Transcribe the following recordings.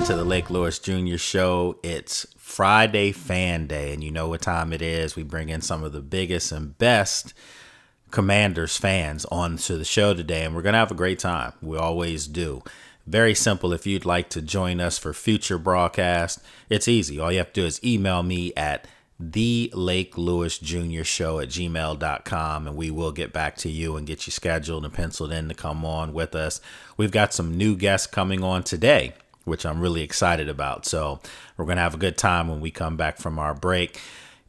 to the Lake Lewis Jr. Show. It's Friday Fan Day, and you know what time it is. We bring in some of the biggest and best Commanders fans onto the show today, and we're going to have a great time. We always do. Very simple. If you'd like to join us for future broadcasts, it's easy. All you have to do is email me at thelakeLewisJrShow@gmail.com, and we will get back to you and get you scheduled and penciled in to come on with us. We've got some new guests coming on today, which I'm really excited about. So we're going to have a good time when we come back from our break.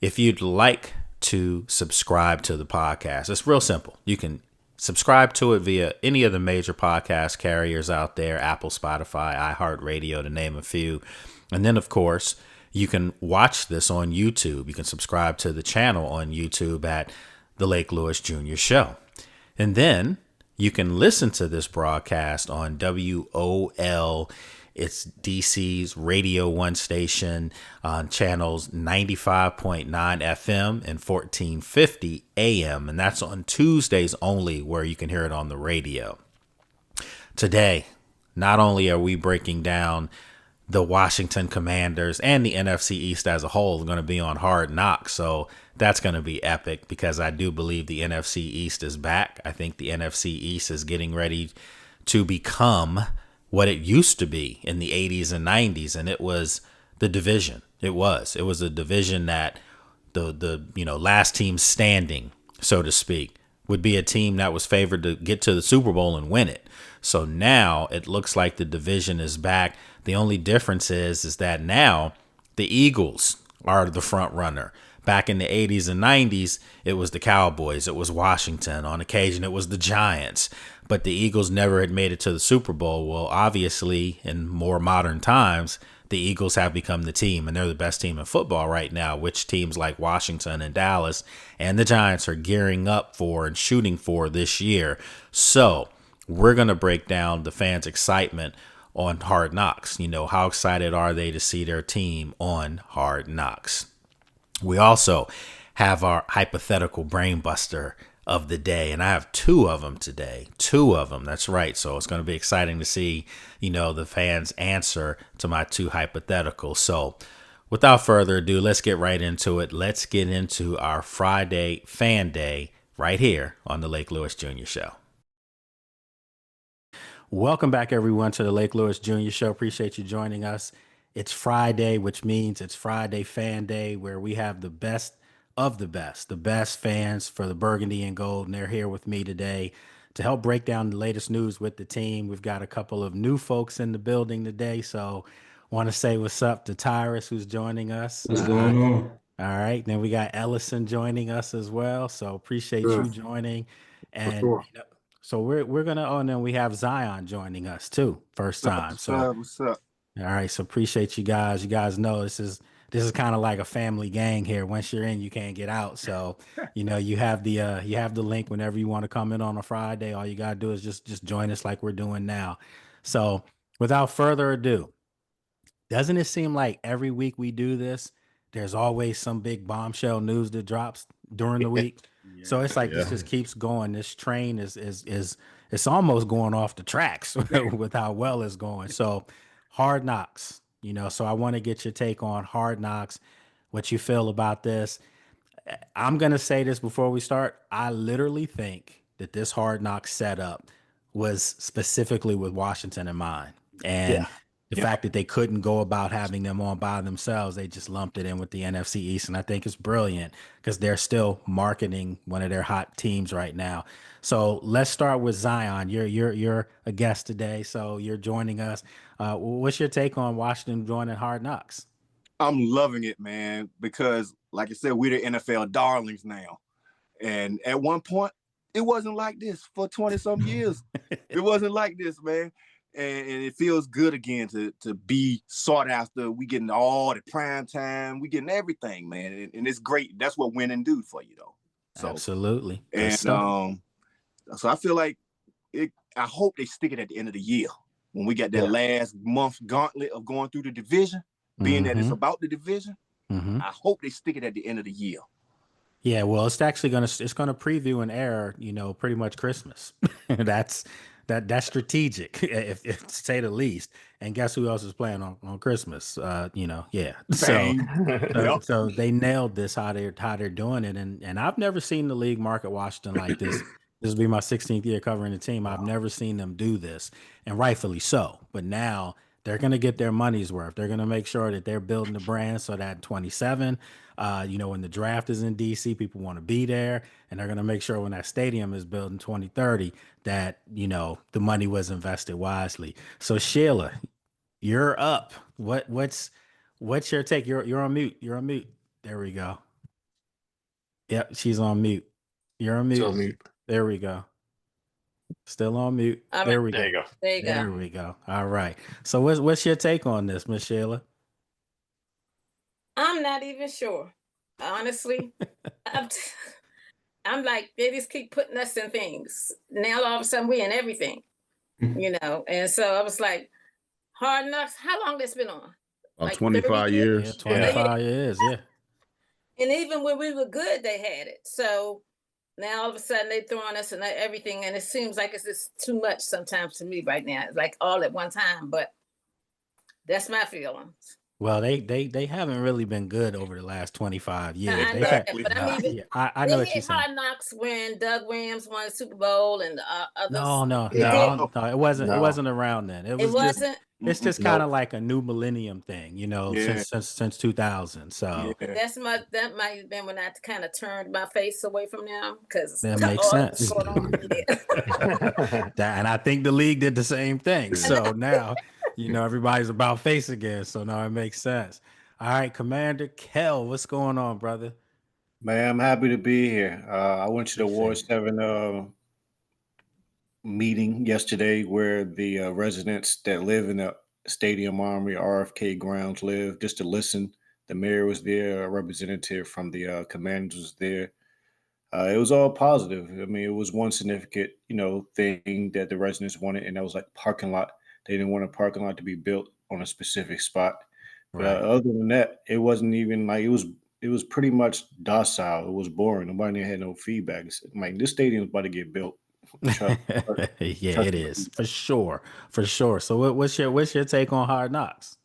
If you'd like to subscribe to the podcast, it's real simple. You can subscribe to it via any of the major podcast carriers out there, Apple, Spotify, iHeartRadio, to name a few. And then, of course, you can watch this on YouTube. You can subscribe to the channel on YouTube at The Lake Lewis Jr. Show. And then you can listen to this broadcast on WOL. It's DC's Radio 1 station on channels 95.9 FM and 1450 AM. And that's on Tuesdays only, where you can hear it on the radio. Today, not only are we breaking down the Washington Commanders and the NFC East as a whole, going to be on Hard Knocks. So that's going to be epic, because I do believe the NFC East is back. I think the NFC East is getting ready to become what it used to be in the 80s and 90s. And it was the division. It was a division that the last team standing, so to speak, would be a team that was favored to get to the Super Bowl and win it. So now it looks like the division is back. The only difference is that now the Eagles are the front runner. Back in the 80s and 90s, it was the Cowboys. It was Washington. On occasion, it was the Giants. But the Eagles never had made it to the Super Bowl. Well, obviously, in more modern times, the Eagles have become the team, and they're the best team in football right now, which teams like Washington and Dallas and the Giants are gearing up for and shooting for this year. So we're going to break down the fans' excitement on Hard Knocks. You know, how excited are they to see their team on Hard Knocks? We also have our hypothetical brain buster of the day, and I have two of them today. Two of them. That's right. So it's going to be exciting to see, the fans answer to my two hypotheticals. So without further ado, let's get right into it. Let's get into our Friday Fan Day right here on the Lake Lewis Jr. Show. Welcome back, everyone, to the Lake Lewis Jr. Show. Appreciate you joining us. It's Friday, which means it's Friday Fan Day, where we have the best of the best fans for the burgundy and gold. And they're here with me today to help break down the latest news with the team. We've got a couple of new folks in the building today. So want to say what's up to Tyrus, who's joining us. What's going on? All right. Then we got Ellison joining us as well. So appreciate you joining. And sure. so we're gonna and then we have Zion joining us too, first time. What's up? All right, so appreciate you guys. You guys know this is kind of like a family gang here. Once you're in, you can't get out. So, you have the link whenever you want to come in on a Friday. All you gotta do is just join us like we're doing now. So, without further ado, doesn't it seem like every week we do this, there's always some big bombshell news that drops during the week? So it's like this just keeps going. This train is it's almost going off the tracks with how well it's going. So Hard Knocks, so I want to get your take on Hard Knocks, what you feel about this. I'm going to say this before we start. I literally think that this Hard Knocks setup was specifically with Washington in mind. And the fact that they couldn't go about having them on by themselves, they just lumped it in with the NFC East. And I think it's brilliant because they're still marketing one of their hot teams right now. So let's start with Zion. You're a guest today, so you're joining us. What's your take on Washington joining Hard Knocks? I'm loving it, man, because like I said, we're the NFL darlings now. And at one point, it wasn't like this for 20-some years. It wasn't like this, man. And it feels good again to be sought after. We getting all the prime time. We getting everything, man. And it's great. That's what winning do for you, though. So, absolutely. And so I feel like I hope they stick it at the end of the year when we got that last month gauntlet of going through the division, being that it's about the division. I hope they stick it at the end of the year. Yeah, well, it's actually gonna preview and air, pretty much Christmas. That's strategic, if to say the least. And guess who else is playing on Christmas? Yeah. So, Bang. so, Yep. so they nailed this how they're doing it, and I've never seen the league market Washington like this. This will be my 16th year covering the team. I've never seen them do this, and rightfully so. But now they're going to get their money's worth. They're going to make sure that they're building the brand so that in 27, when the draft is in DC, people want to be there, and they're going to make sure when that stadium is built in 2030 that the money was invested wisely. So Sheila, you're up. What's your take? You're on mute. You're on mute. There we go. Yep, she's on mute. You're on mute. So mute. There we go. Still on mute. There we go. There you go. There you go. There we go. All right. So what's your take on this, Miss Sheila? I'm not even sure. Honestly, I'm like, they just keep putting us in things. Now all of a sudden we in everything, And so I was like, Hard Knocks, how long this been on? Like 25 years. Yeah, 25 years, yeah. And even when we were good, they had it. So now all of a sudden they throwing us in everything, and it seems like it's just too much sometimes to me right now. It's like all at one time, but that's my feelings. Well, they haven't really been good over the last 25 years. I know that, but I know what you're saying. Hard Knocks when Doug Williams won the Super Bowl and the others. No, it wasn't. It wasn't around then. It wasn't. It's just kind of like a new millennium thing, since 2000. So that might have been when I kind of turned my face away from them because that makes sense. And I think the league did the same thing. So now. Everybody's about face again. So now it makes sense. All right, Commander Kel, what's going on, brother? Man, I'm happy to be here. I went to the Ward 7 meeting yesterday where the residents that live in the Stadium Armory RFK grounds live, just to listen. The mayor was there, a representative from the Commanders was there. It was all positive. I mean, it was one significant, thing that the residents wanted, and that was like parking lot. They didn't want a parking lot to be built on a specific spot. But other than that, it wasn't even like it was pretty much docile. It was boring. Nobody had no feedback. It's like this stadium's about to get built. Yeah, it is for sure. So what's your take on Hard Knocks?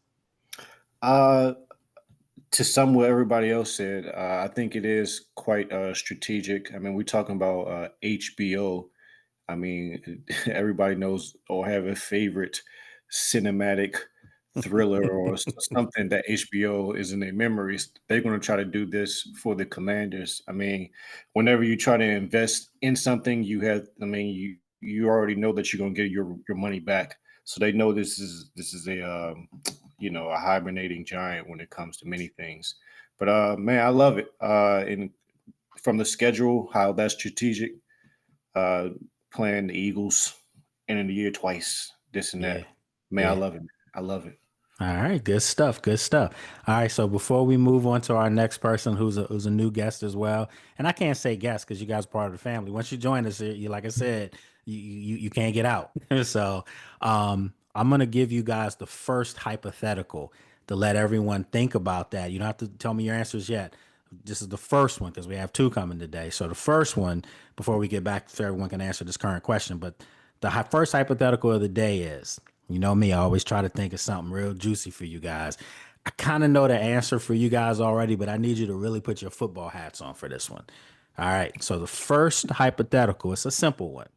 To sum what everybody else said, I think it is quite strategic. I mean, we're talking about HBO. I mean, everybody knows or have a favorite cinematic thriller or something that HBO is in their memories. They're going to try to do this for the Commanders. I mean, whenever you try to invest in something, you already know that you're going to get your money back. So they know this is a a hibernating giant when it comes to many things. But man, I love it. And from the schedule, how that's strategic. Playing the Eagles and in the year twice, this and that. Man, I love it. I love it. All right, good stuff. All right, so before we move on to our next person, who's a new guest as well, and I can't say guest because you guys are part of the family. Once you join us, like I said, you can't get out. So I'm gonna give you guys the first hypothetical to let everyone think about that. You don't have to tell me your answers yet. This is the first one because we have two coming today. So the first one, before we get back so everyone can answer this current question, but the first hypothetical of the day is, you know me, I always try to think of something real juicy for you guys. I kind of know the answer for you guys already, but I need you to really put your football hats on for this one. All right. So the first hypothetical, it's a simple one.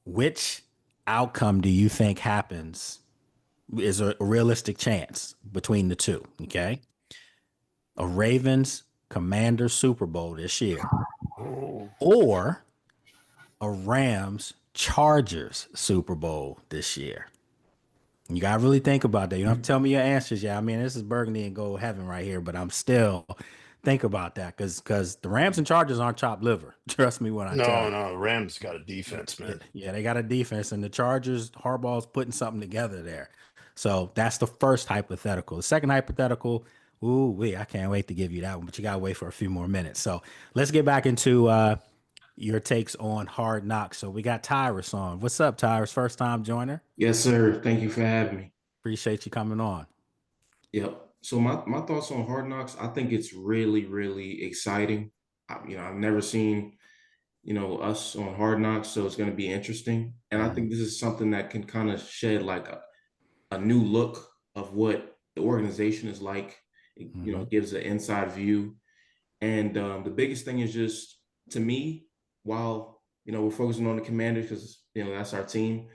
Which outcome do you think happens is a realistic chance between the two? Okay. A Ravens Commanders Super Bowl this year, or a Rams Chargers Super Bowl this year. You gotta really think about that. You don't have to tell me your answers yet. I mean, this is burgundy and gold heaven right here, but I'm still think about that because the Rams and Chargers aren't chopped liver. Trust me when I tell you. No, Rams got a defense, man. Yeah, they got a defense, and the Chargers, Harbaugh's putting something together there. So that's the first hypothetical. The second hypothetical, I can't wait to give you that one, but you gotta wait for a few more minutes. So let's get back into your takes on Hard Knocks. So we got Tyrus on. What's up, Tyrus? First time joiner? Yes, sir. Thank you for having me. Appreciate you coming on. Yep. So my thoughts on Hard Knocks, I think it's really, really exciting. I've never seen us on Hard Knocks, so it's going to be interesting. And I think this is something that can kind of shed like a new look of what the organization is like. It gives an inside view. And the biggest thing is just, to me, while we're focusing on the Commanders because that's our team,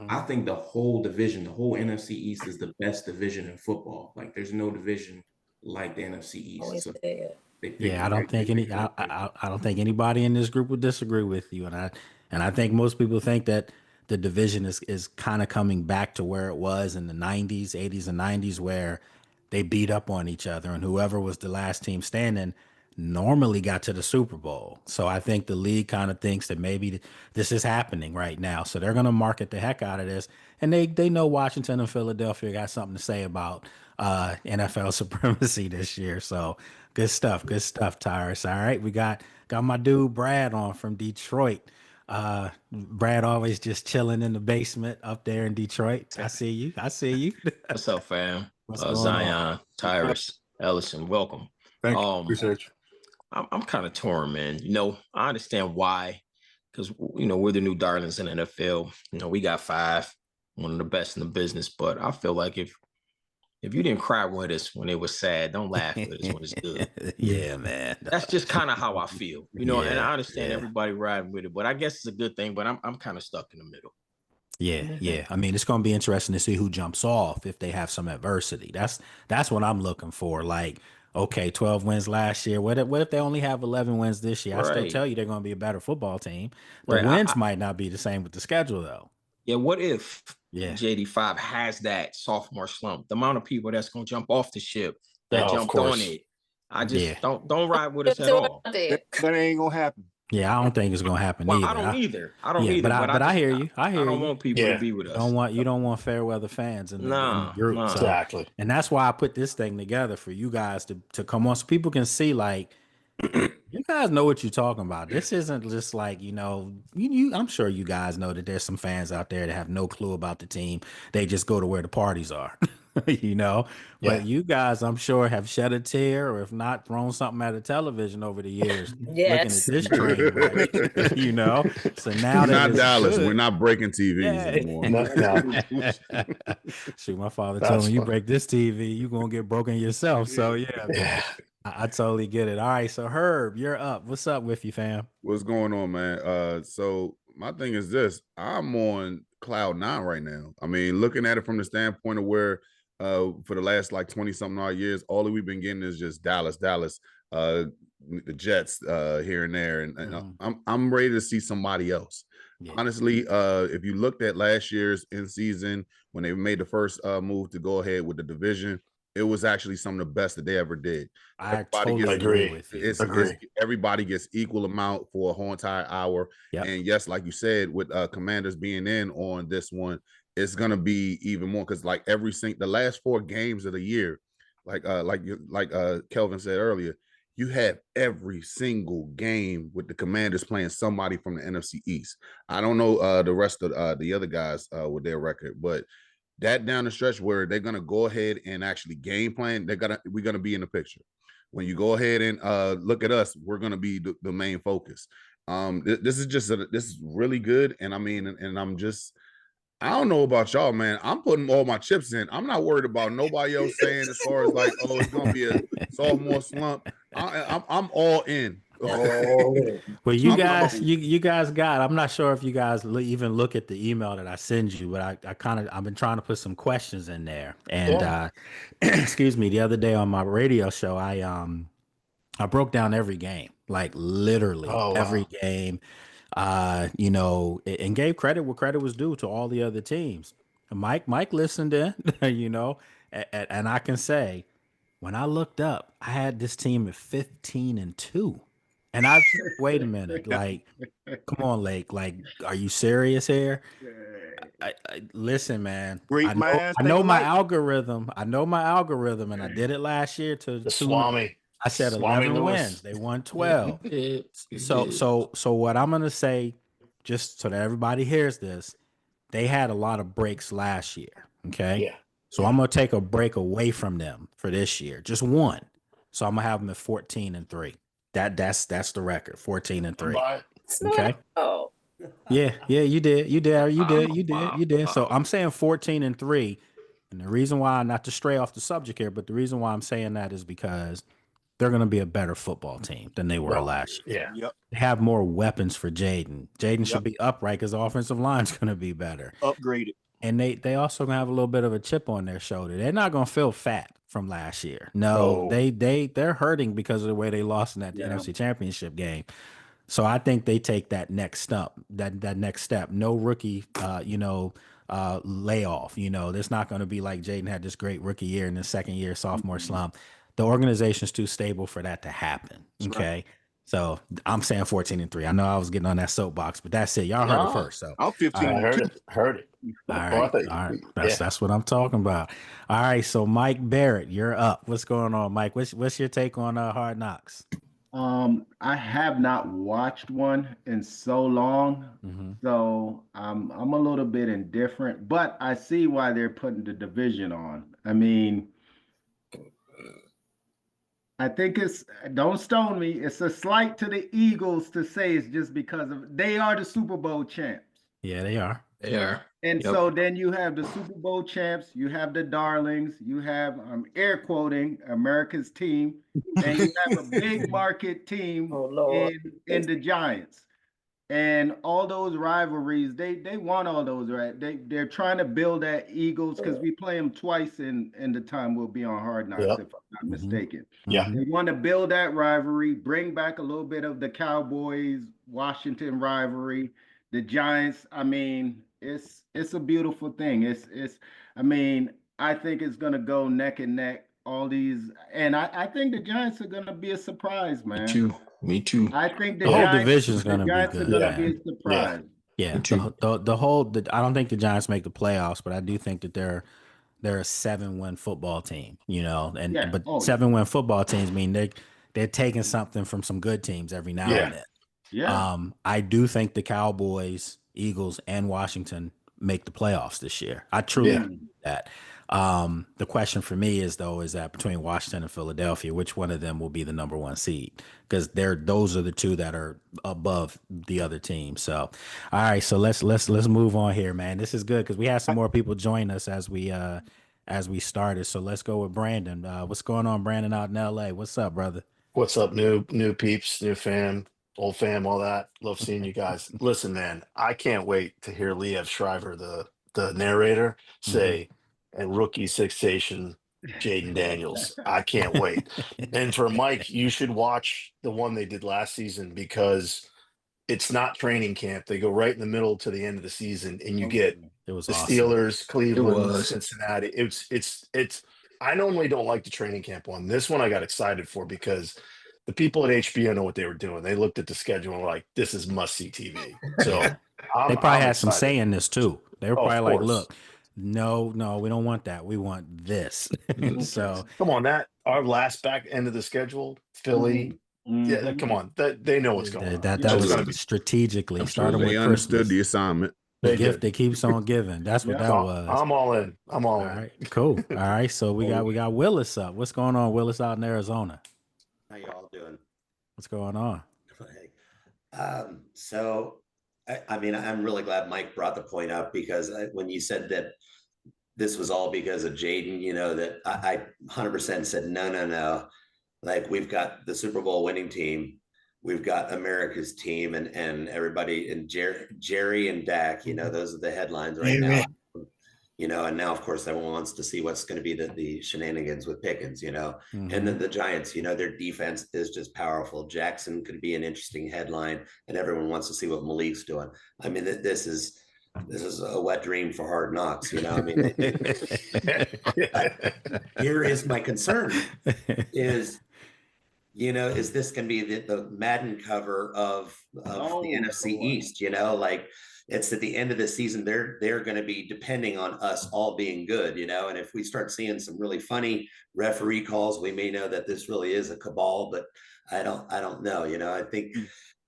I think the whole division, the whole NFC East, is the best division in football. Like, there's no division like the NFC East. Always So there. they picked Yeah, I the don't right think division. I don't think anybody in this group would disagree with you, and I think most people think that the division is kind of coming back to where it was in the 90s, 80s, and 90s, where they beat up on each other, and whoever was the last team standing normally got to the Super Bowl. So I think the league kind of thinks that maybe this is happening right now, so they're going to market the heck out of this, and they know Washington and Philadelphia got something to say about NFL supremacy this year. So good stuff, Tyrus. All right, we got my dude Brad on from Detroit. Brad always just chilling in the basement up there in Detroit. I see you. What's up, fam? What's going on? Zion, Tyrus, Ellison, welcome. Thank you. Appreciate you. I'm kind of torn, man. I understand why, because we're the new darlings in the NFL. We got 5, one of the best in the business. But I feel like if you didn't cry with us when it was sad, don't laugh with us when it's good. Yeah, man. That's just kind of how I feel, and I understand everybody riding with it, but I guess it's a good thing. But I'm kind of stuck in the middle. Yeah. I mean, it's going to be interesting to see who jumps off if they have some adversity. That's what I'm looking for. Like, okay, 12 wins last year. What if they only have 11 wins this year? I still Right. tell you they're going to be a better football team. The Right. wins might not be the same with the schedule, though. Yeah, what if Yeah. JD5 has that sophomore slump? The amount of people that's going to jump off the ship that Oh, of jumped on course. it. I just Yeah. don't ride with us at all. That ain't gonna happen. Yeah, I don't think it's going to happen Well, either. I don't either. I don't yeah, either. but I hear you. I don't you. want people Yeah. to be with us. You don't want fair weather fans in the group. Nah. So- Exactly. and that's why I put this thing together for you guys to come on so people can see, like, you guys know what you're talking about. This isn't just like, I'm sure you guys know that there's some fans out there that have no clue about the team. They just go to where the parties are, Yeah. But you guys, I'm sure, have shed a tear, or if not, thrown something at a television over the years, Yes. looking at this train wreck, So now We're that not it's Dallas. good- We're not breaking TVs Yeah. anymore. No. Shoot, my father That's told me, you fun. break this TV, you gonna get broken yourself. So yeah, Yeah. I totally get it. All right, so Herb, you're up. What's up with you, fam? What's going on, man? So my thing is this: I'm on cloud 9 right now. I mean, looking at it from the standpoint of where, for the last like 20 something odd years, all that we've been getting is just Dallas, the Jets, here and there, and I'm ready to see somebody else. Yeah. Honestly, if you looked at last year's in season when they made the first move to go ahead with the division, it was actually some of the best that they ever did. I Everybody totally gets- agree agree. with you. Agree. Everybody gets equal amount for a whole entire hour. Yep. And yes, like you said, with Commanders being in on this one, it's gonna be even more because like the last 4 games of the year, like Kelvin said earlier, you have every single game with the Commanders playing somebody from the NFC East. I don't know the rest of the other guys with their record, but that down the stretch where they're gonna go ahead and actually game plan, we're gonna be in the picture. When you go ahead and look at us, we're gonna be the main focus. This is really good, and I mean, and I don't know about y'all, man. I'm putting all my chips in. I'm not worried about nobody else saying as far as like, oh, it's gonna be a sophomore slump. I'm all in. Well, you guys got. I'm not sure if you guys even look at the email that I send you, but I've been trying to put some questions in there. And excuse me, the other day on my radio show, I broke down every game, like literally every game. And gave credit where credit was due to all the other teams. Mike listened in, and I can say, when I looked up, I had this team at 15-2. And I wait a minute, like, come on, Lake, like, are you serious here? Listen, man. I know my algorithm. And I did it last year to The Swami. I said Swami 11 Lewis. wins. They won 12. So what I'm gonna say, just so that everybody hears this, they had a lot of breaks last year. Okay. Yeah. So I'm gonna take a break away from them for this year, just one. So I'm gonna have them at 14-3. That's the record, 14-3. Okay. Oh, Yeah, you did. So I'm saying 14-3. And the reason why, not to stray off the subject here, but the reason why I'm saying that is because they're going to be a better football team than they were last year. Yeah. Yep. They have more weapons for Jaden. Jaden should Yep. be upright because the offensive line's going to be better. Upgraded. And they also gonna have a little bit of a chip on their shoulder. They're not gonna feel fat from last year. No, they're hurting because of the way they lost in that NFC Championship game. So I think they take that next step. That next step. No rookie, layoff. It's not going to be like Jaden had this great rookie year and the second year sophomore slump. The organization's too stable for that to happen. That's Okay. right. So I'm saying 14-3. I know I was getting on that soapbox, but that's it. Y'all heard it first. So I'm 15. I heard it. Heard it. all Oh, I right. thought- All right. That's what I'm talking about. All right. So Mike Barrett, you're up. What's going on, Mike? What's your take on Hard Knocks? I have not watched one in so long, so I'm a little bit indifferent, but I see why they're putting the division on. I mean, I think don't stone me, it's a slight to the Eagles to say it's just because they are the Super Bowl champs. Yeah, they are. They are. And Yep. so then you have the Super Bowl champs, you have the darlings, you have, I'm air quoting, America's team, and you have a big market team in the Giants. And all those rivalries, they want all those, right? They're trying to build that Eagles, because we play them twice in the time we'll be on Hard Knocks, if I'm not mistaken. Yeah. They want to build that rivalry, bring back a little bit of the Cowboys, Washington rivalry, the Giants. I mean, it's a beautiful thing. I think it's gonna go neck and neck. All these, and I think the Giants are gonna be a surprise, man. Me too. I think The whole division's gonna be Giants good, are gonna man. be a surprise. Yeah. I don't think the Giants make the playoffs, but I do think that they're a 7-win football team, but 7-win football teams mean they're taking something from some good teams every now and then. Yeah. I do think the Cowboys, Eagles, and Washington make the playoffs this year. I truly believe that. The question for me is that between Washington and Philadelphia, which one of them will be the number one seed? Because those are the two that are above the other team. So, all right, so let's move on here, man. This is good because we had some more people join us as we started. So let's go with Brandon. What's going on, Brandon, out in LA? What's up, brother? What's up, new peeps, new fam, old fam, all that. Love seeing you guys. Listen, man, I can't wait to hear Liev Schreiber, the narrator, say, and rookie sensation Jaden Daniels. I can't wait. And for Mike, you should watch the one they did last season because it's not training camp. They go right in the middle to the end of the season, and you get It was the awesome. Steelers, Cleveland, was. Cincinnati. It's. I normally don't like the training camp one. This one I got excited for because the people at HBO know what they were doing. They looked at the schedule and were like, this is must-see TV. So They probably had some say in this too. They were Oh, of probably like, course. look, no, we don't want that. We want this. So come on, our last back end of the schedule, Philly. Yeah, come on. They know what's going on. that You know it's was gonna be- strategically starting They with understood Christmas. the assignment. The They gift did. that keeps on giving. That's what that So, was. I'm all in. I'm all All in. right, cool. All right, so we got Willis up. What's going on, Willis, out in Arizona? How y'all doing? What's going on? So, I mean, I'm really glad Mike brought the point up because when you said that this was all because of Jaden, that I 100% said, no. Like, we've got the Super Bowl winning team. We've got America's team and everybody, and Jerry and Dak, those are the headlines right now. And now, of course, everyone wants to see what's going to be the shenanigans with Pickens, and then the Giants, their defense is just powerful. Jackson could be an interesting headline, and everyone wants to see what Malik's doing. I mean, this is a wet dream for Hard Knocks. I mean, here is my concern: is this going to be the Madden cover of the NFC East? Like, it's at the end of the season, they're going to be depending on us all being good, and if we start seeing some really funny referee calls, we may know that this really is a cabal, but I don't know. I think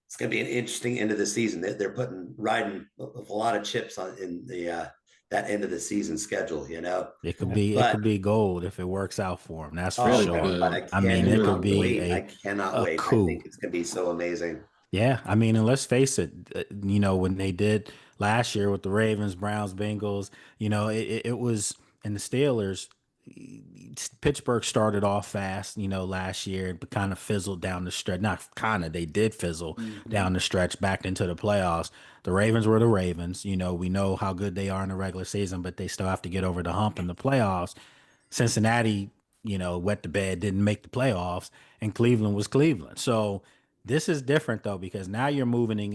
it's going to be an interesting end of the season. They're riding a lot of chips in the that end of the season schedule. It could be gold if it works out for him. That's for sure. But I mean, it could be I cannot wait. coup. I think it's going to be so amazing. Yeah, I mean, and let's face it, when they did last year with the Ravens, Browns, Bengals, it was, and the Steelers, Pittsburgh started off fast, last year, but kind of fizzled down the stretch. Not kind of, they did fizzle down the stretch back into the playoffs. The Ravens were the Ravens. We know how good they are in the regular season, but they still have to get over the hump in the playoffs. Cincinnati, wet the bed, didn't make the playoffs, and Cleveland was Cleveland. So this is different though, because now you're moving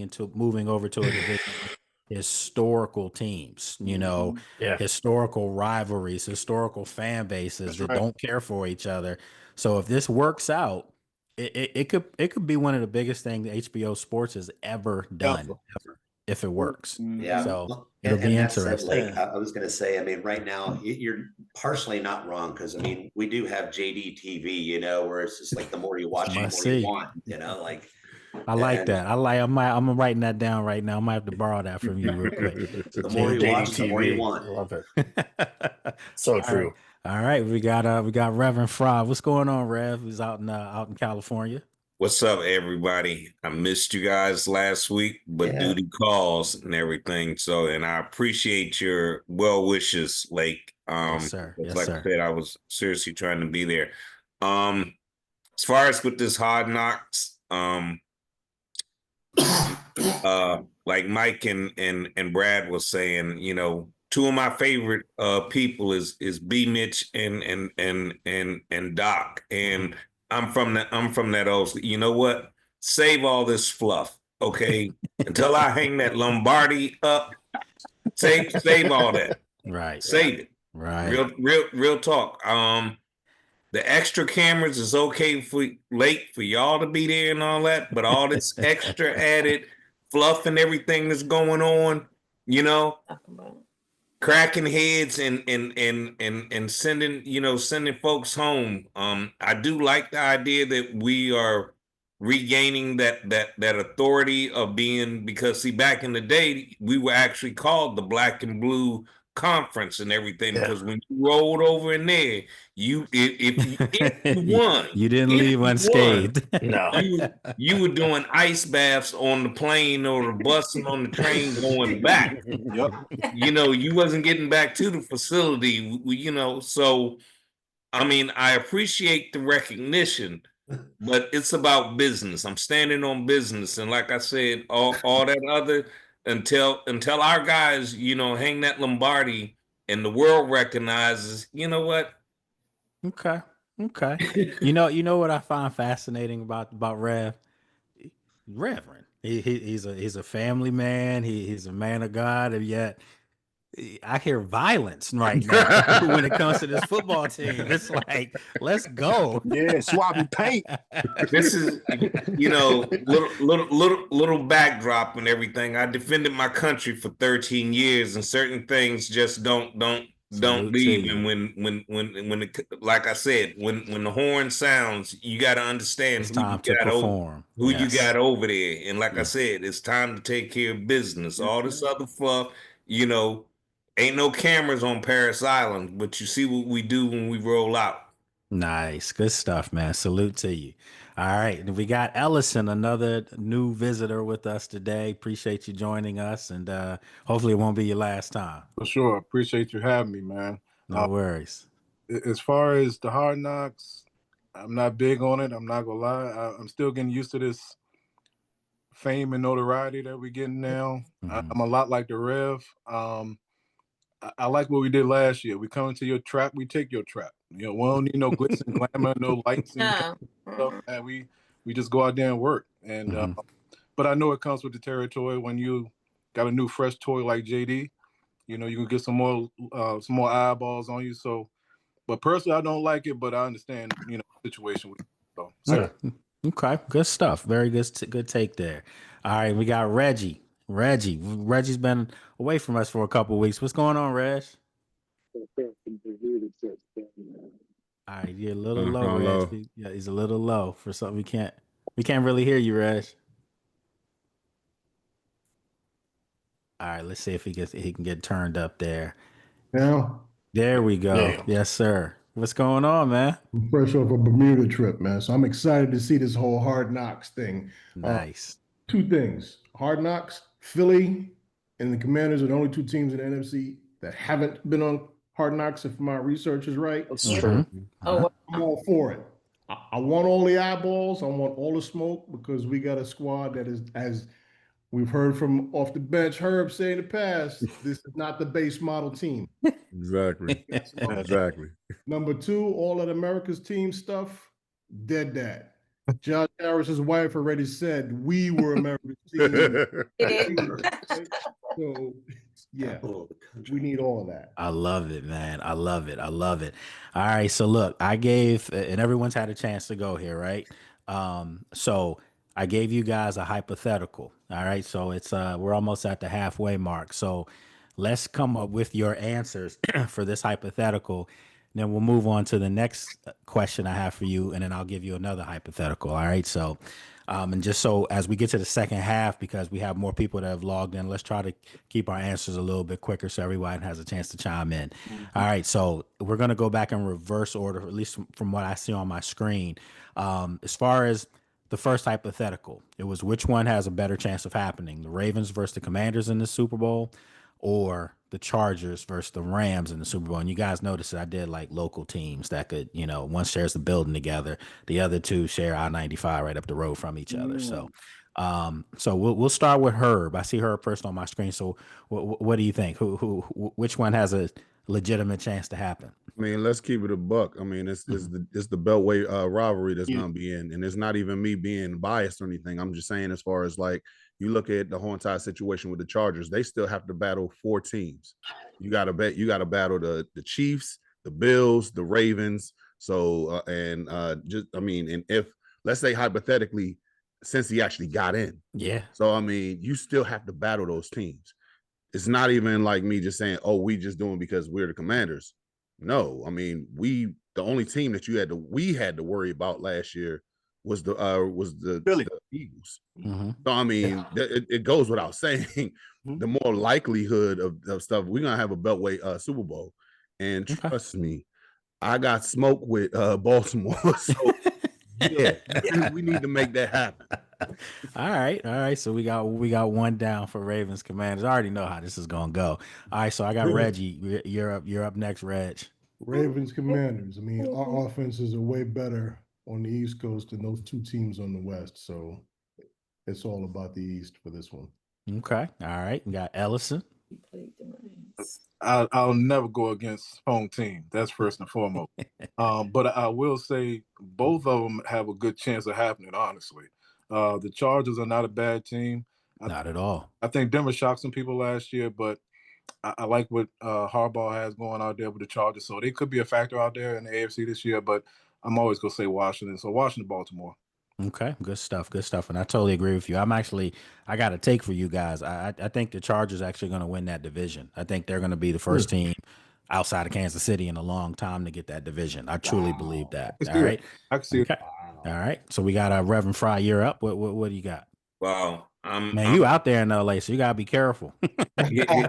over to a division with historical teams, Yeah. historical rivalries, historical fan bases that don't care for each other. So if this works out, it could be one of the biggest things HBO Sports has ever done, if it works. Yeah. So Well, it'll be that said, interesting. Lake, I was going to say, I mean, right now you're partially not wrong, because I mean, we do have JD TV, where it's just like the more you watch, the more you want, like. I like that. I'm writing that down right now. I might have to borrow that from you real quick. The more you watch, the more you want. Love it. So true. All right, we got Reverend Fry. What's going on, Rev? He's out in California. What's up, everybody? I missed you guys last week, but duty calls and everything. So, and I appreciate your well wishes, Lake. Yes, sir. Yes, like sir. I said, I was seriously trying to be there. As far as with this Hard Knocks, like Mike and Brad was saying, two of my favorite people is B Mitch and Doc, and I'm from that old school. You know what? Save all this fluff, okay? Until I hang that Lombardi up, save all that. Right. Save it. Right. Real talk. The extra cameras is okay for y'all to be there and all that, but all this extra added fluff and everything that's going on, cracking heads and sending folks home. I do like the idea that we are regaining that authority of being, because see, back in the day we were actually called the Black and Blue Conference and everything, because when you rolled over in there, if you won, you didn't leave unscathed. No, you were doing ice baths on the plane or the bus and on the train going back. You wasn't getting back to the facility. So I mean, I appreciate the recognition, but it's about business. I'm standing on business, and like I said, all that other. Until our guys, hang that Lombardi and the world recognizes, you know what? Okay. You know what I find fascinating about Rev? Reverend. He's a family man. He's a man of God, and yet I hear violence right now when it comes to this football team. It's like, let's go. Yeah, swapping paint. This is, little backdrop and everything. I defended my country for 13 years, and certain things just don't leave. And when like I said, when the horn sounds, you got to understand it's time to perform. You got over there. And like I said, it's time to take care of business. All this other fluff, ain't no cameras on Paris Island, but you see what we do when we roll out. Nice. Good stuff, man. Salute to you. All right. We got Ellison, another new visitor with us today. Appreciate you joining us, and hopefully it won't be your last time. For sure. Appreciate you having me, man. No worries. As far as the Hard Knocks, I'm not big on it. I'm not going to lie. I'm still getting used to this fame and notoriety that we're getting now. I'm a lot like the Rev. I like what we did last year. We come into your trap, we take your trap. We don't need no glitz and glamour, no lights and stuff. And we just go out there and work. And but I know it comes with the territory when you got a new fresh toy like JD. You can get some more eyeballs on you. So, but personally, I don't like it, but I understand the situation with it. So. Okay, good stuff. Very good take there. All right, we got Reggie. Reggie's been away from us for a couple of weeks. What's going on, Reg? All right, you're a little low, Reg. Yeah, he's a little low for something we can't really hear you, Reg. All right, let's see if he can get turned up there. Now, there we go. Damn. Yes, sir. What's going on, man? I'm fresh off a Bermuda trip, man. So I'm excited to see this whole Hard Knocks thing. Nice. Two things. Hard Knocks, Philly, and the Commanders are the only two teams in the NFC that haven't been on Hard Knocks, if my research is right. That's true. Oh, I'm all for it. I want all the eyeballs. I want all the smoke because we got a squad that is, as we've heard from off the bench, Herb say in the past, this is not the base model team. Exactly. Exactly. Number two, all of America's team stuff, dead that. Josh Harris's wife already said we were America's team. So yeah, we need all of that. I love it, man. I love it. I love it. All right. So look, I gave, and everyone's had a chance to go here, right? So I gave you guys a hypothetical. All right. So it's we're almost at the halfway mark. So let's come up with your answers for this hypothetical. Then we'll move on to the next question I have for you, and then I'll give you another hypothetical. All right. So, and just so as we get to the second half, because we have more people that have logged in, let's try to keep our answers a little bit quicker so everyone has a chance to chime in. All right. So we're going to go back in reverse order, at least from what I see on my screen. As far as the first hypothetical, it was which one has a better chance of happening, the Ravens versus the Commanders in the Super Bowl, or the Chargers versus the Rams in the Super Bowl. And you guys noticed that I did like local teams that could, one shares the building together, the other two share I-95 right up the road from each other. So we'll start with Herb. I see Herb first on my screen. So what do you think? Which one has a legitimate chance to happen? I mean, let's keep it a buck. I mean, it's the Beltway rivalry that's going to be in, and it's not even me being biased or anything. I'm just saying, as far as like you look at the whole entire situation with the Chargers, they still have to battle 4 teams. You got to battle the Chiefs, the Bills, the Ravens. So and if let's say hypothetically, since he actually got in, yeah. So I mean, you still have to battle those teams. It's not even like me just saying, "Oh, we just doing because we're the Commanders." No, I mean, the only team that we had to worry about last year was the Eagles. Mm-hmm. So I mean, it goes without saying, the more likelihood of stuff, we're gonna have a Beltway Super Bowl. And trust me, I got smoke with Baltimore. So yeah, we need to make that happen. All right. So we got one down for Ravens Commanders. I already know how this is gonna go. All right, so I got Reggie. You're up next, Reg. Ravens Commanders. I mean, our offenses are way better on the East Coast than those two teams on the West. So it's all about the East for this one. Okay. All right. We got Ellison. I'll never go against home team. That's first and foremost. But I will say both of them have a good chance of happening, honestly. The Chargers are not a bad team. Not at all. I think Denver shocked some people last year, but I like what Harbaugh has going out there with the Chargers. So they could be a factor out there in the AFC this year, but I'm always going to say Washington. So Washington, Baltimore. Okay, good stuff. And I totally agree with you. I got a take for you guys. I think the Chargers actually going to win that division. I think they're going to be the first team outside of Kansas City in a long time to get that division. I truly believe that. All right. I can see it. All right. So we got Reverend Fry. You're up. What do you got? Wow. You out there in LA, so you gotta be careful. Yeah.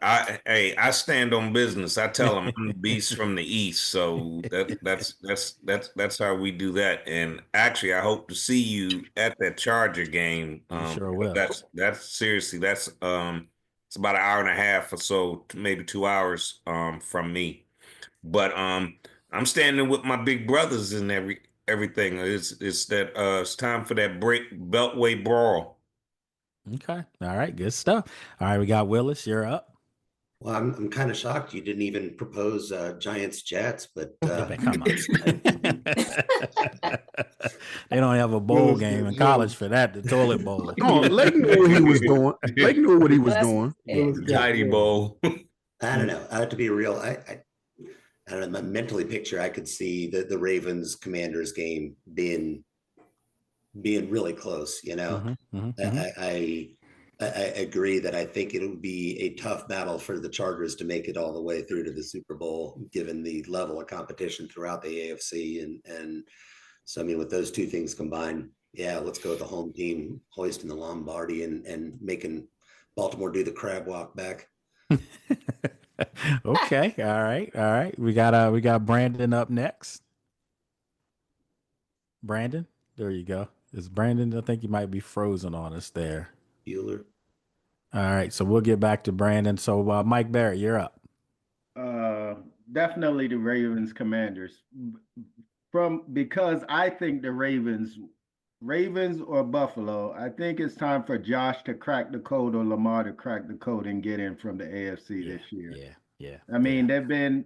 I stand on business. I tell them I'm the beast from the East, so that's how we do that. And actually, I hope to see you at that Charger game. Sure will. That's seriously. It's about an hour and a half or so, maybe 2 hours from me. But I'm standing with my big brothers in everything. It's time for that Beltway brawl. Okay. All right. Good stuff. All right. We got Willis. You're up. Well, I'm kind of shocked you didn't even propose Giants Jets, but come on. They don't have a bowl game in college for that. The toilet bowl. No, Lake knew what he was doing. Lake knew what he was doing. Tidy bowl. I don't know. I have to be real. I don't know. Mentally picture, I could see the Ravens Commanders game being really close. I agree that I think it would be a tough battle for the Chargers to make it all the way through to the Super Bowl, given the level of competition throughout the AFC. And so, I mean, with those two things combined, yeah, let's go with the home team hoisting the Lombardi and making Baltimore do the crab walk back. Okay. All right. We got Brandon up next. Brandon, there you go. Is Brandon? I think you might be frozen on us there. Bueller. All right, so we'll get back to Brandon. So Mike Barrett, you're up. Definitely the Ravens Commanders. Because I think the Ravens or Buffalo, I think it's time for Josh to crack the code or Lamar to crack the code and get in from the AFC this year. Yeah. I mean, they've been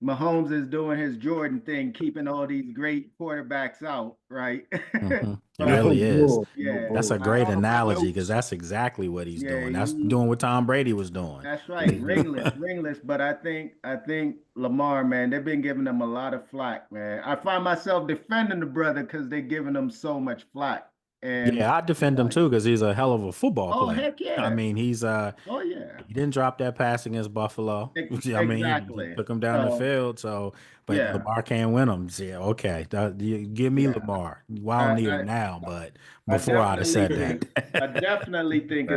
Mahomes is doing his Jordan thing, keeping all these great quarterbacks out, right? It really is. Yeah, That's a great analogy because that's exactly what he's doing. That's doing what Tom Brady was doing. That's right, ringless. But I think Lamar, man, they've been giving him a lot of flack, man. I find myself defending the brother because they're giving him so much flack. And I defend him too because he's a hell of a football player. Heck yeah! I mean, he's he didn't drop that pass against Buffalo. I mean, he took him down the field. So, but Lamar can't win them. Yeah, okay, give me Lamar. Well, I don't need him now, but before I'd have said that. I definitely think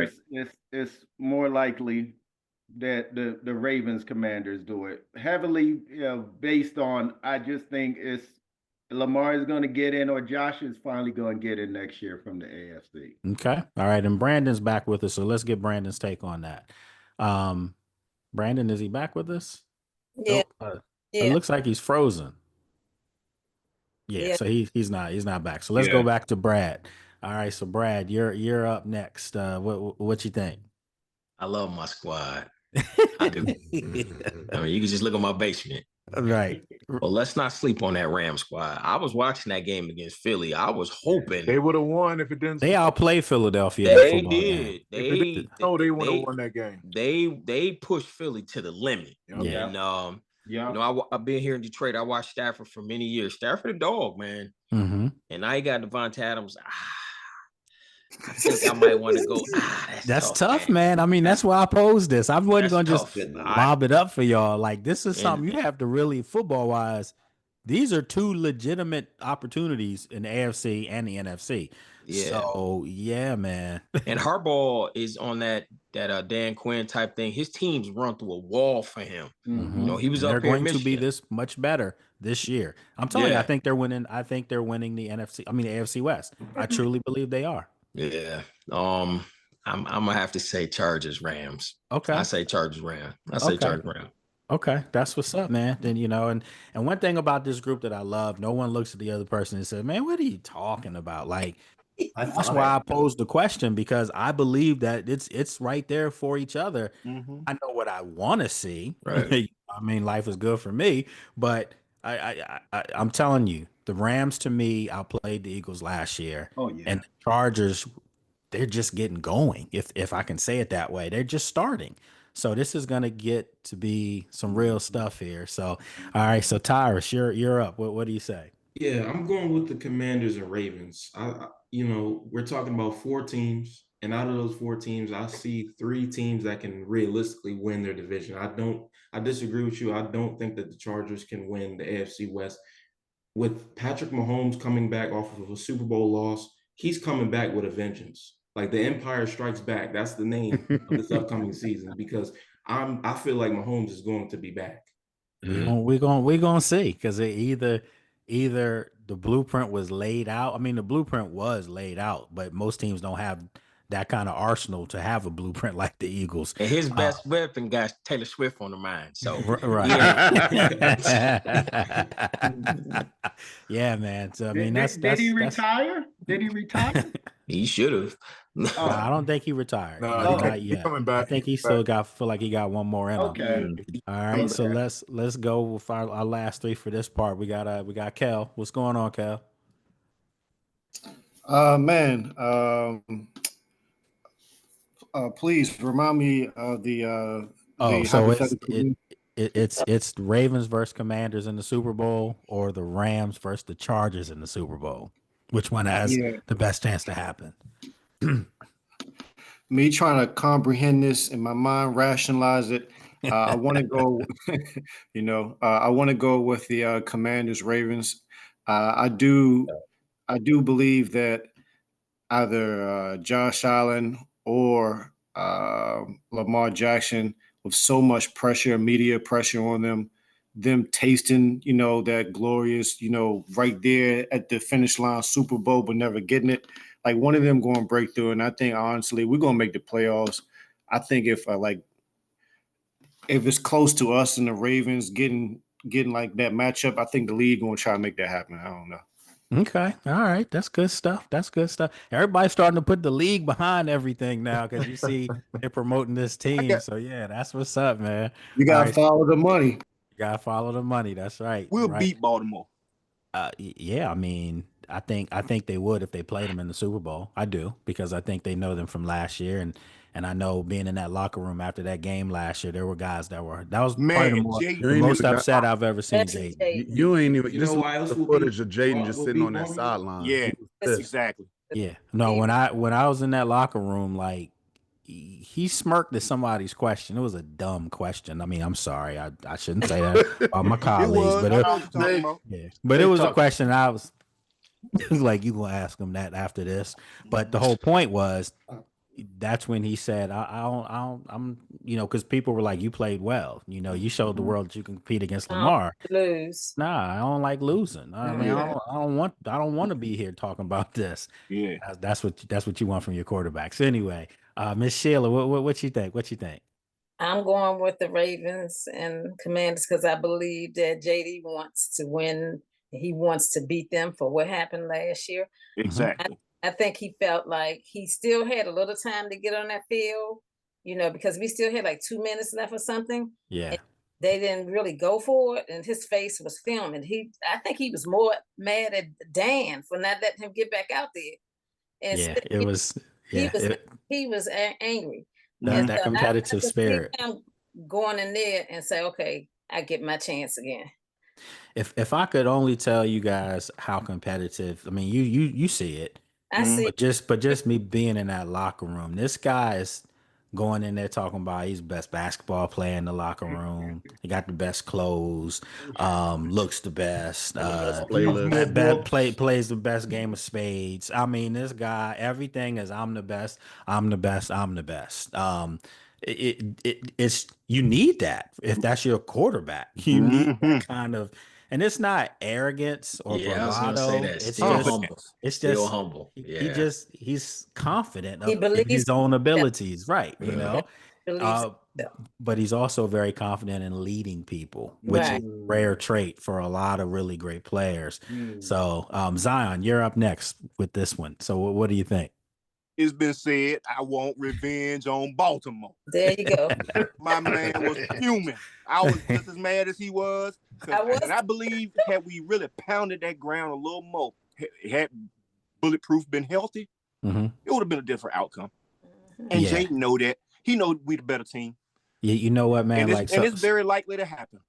it's more likely that the Ravens Commanders do it heavily, based on. I just think it's. Lamar is going to get in, or Josh is finally going to get in next year from the AFC. Okay. All right. And Brandon's back with us. So let's get Brandon's take on that. Brandon, is he back with us? Yeah. It looks like he's frozen. Yeah. So he's not back. So let's go back to Brad. All right. So Brad, you're up next. What you think? I love my squad. I do. I mean, you can just look at my basement. Right. Well, let's not sleep on that Ram squad. I was watching that game against Philly. I was hoping they would have won if it didn't. They outplayed Philadelphia. They did. They would have won that game. They pushed Philly to the limit. Yeah. And I've been here in Detroit. I watched Stafford for many years. Stafford a dog, man. Mm-hmm. And now you got Devontae Adams. I think I might want to go. That's tough, man. I mean, that's why I posed this. I wasn't going to just lob it up for y'all. Like, this is something you have to really, football-wise, these are two legitimate opportunities in the AFC and the NFC. Yeah. So, yeah, man. And Harbaugh is on that Dan Quinn type thing. His teams run through a wall for him. Mm-hmm. He was and up they're here going to be this much better this year. I'm telling you, I think they're winning. I think they're winning the AFC West. I truly believe they are. Yeah. I'm gonna have to say Chargers Rams. Okay. I say Chargers Rams. Chargers Rams. Okay, that's what's up, man. Then and one thing about this group that I love, no one looks at the other person and says, "Man, what are you talking about?" Like, that's why I posed the question, because I believe that it's right there for each other. Mm-hmm. I know what I want to see. Right. I mean, life is good for me, but I'm telling you, the Rams to me outplayed the Eagles last year. Oh yeah. And the Chargers, they're just getting going. If I can say it that way, they're just starting. So this is gonna get to be some real stuff here. So, all right. So Tyrus, you're up. What do you say? Yeah, I'm going with the Commanders and Ravens. We're talking about 4 teams, and out of those 4 teams, I see 3 teams that can realistically win their division. I disagree with you. I don't think that the Chargers can win the AFC West. With Patrick Mahomes coming back off of a Super Bowl loss, he's coming back with a vengeance. Like, the Empire Strikes Back. That's the name of this upcoming season, because I feel like Mahomes is going to be back. We're gonna see, because either the blueprint was laid out. I mean, the blueprint was laid out, but most teams don't have that kind of arsenal to have a blueprint like the Eagles. And his best weapon got Taylor Swift on the mind. So right. Yeah, man. So I mean, did he retire? Did he retire? He should have. No, I don't think he retired. No, not yet. Coming back. I think he still feel like he got one more in him. Okay. All right, so let's go with our last 3 for this part. We got Kel. What's going on, Kel? Please remind me of the so it's the Ravens versus Commanders in the Super Bowl, or the Rams versus the Chargers in the Super Bowl. Which one has the best chance to happen? Me trying to comprehend this in my mind, rationalize it. I want to go, I want to go with the Commanders Ravens. I do believe that either Josh Allen or Lamar Jackson, with so much pressure, media pressure on them, them tasting, that glorious, right there at the finish line Super Bowl, but never getting it. Like one of them going to break through. And I think honestly, we're going to make the playoffs. I think if it's close to us and the Ravens getting like that matchup, I think the league going to try to make that happen. I don't know. Okay. All right. That's good stuff. That's good stuff. Everybody's starting to put the league behind everything now because you see they're promoting this team. So yeah, that's what's up, man. You got to follow the money. You got to follow the money. That's right. We'll right. beat Baltimore. Yeah. I mean, I think they would if they played them in the Super Bowl. I do, because I think they know them from last year, and I know being in that locker room after that game last year, there were guys that was Man, probably the most upset I've ever seen Jaden. You ain't even. You This know is why else the will footage be- of Jaden will just be sitting on that Baltimore? sideline. Yeah, He was pissed. exactly. Yeah. No, when I was in that locker room, like he smirked at somebody's question. It was a dumb question. I mean, I'm sorry. I shouldn't say that about my colleagues, but I know what you're talking about. yeah. But it was a question I was like, you gonna ask him that after this. But the whole point was that's when he said, I'm because people were like, you played well. You showed the world that you can compete against Lamar. Lose. Nah, I don't like losing. I mean, Yeah. I don't want to be here talking about this. Yeah. That's what you want from your quarterbacks. Anyway, Miss Sheila, what you think? What you think? I'm going with the Ravens and Commanders because I believe that JD wants to win. He wants to beat them for what happened last year. Exactly. I think he felt like he still had a little time to get on that field, because we still had like 2 minutes left or something. Yeah. They didn't really go for it, and his face was filming. I think he was more mad at Dan for not letting him get back out there. And Yeah, so it was. Yeah, he was angry. that competitive spirit. Going in there and say, okay, I get my chance again. If I could only tell you guys how competitive, I mean, you see it. I see. But just me being in that locker room, this guy is going in there talking about he's the best basketball player in the locker room. He got the best clothes, looks the best, plays the best game of spades. I mean, this guy, everything is I'm the best, I'm the best, I'm the best. It's you need that if that's your quarterback. You need that kind of. And it's not arrogance or bravado. I was gonna say that. It's Still just humble. It's Still just humble. Yeah. He's confident He in believes his own abilities, right? believes But he's also very confident in leading people, which is a rare trait for a lot of really great players. So Zion, you're up next with this one. So what do you think? It's been said, I want revenge on Baltimore. There you go. My man was fuming. I was just as mad as he was. And I believe had we really pounded that ground a little more, had Bulletproof been healthy, it would have been a different outcome. And Jayden know that. He know we the better team. You know what, man? And it's very likely to happen.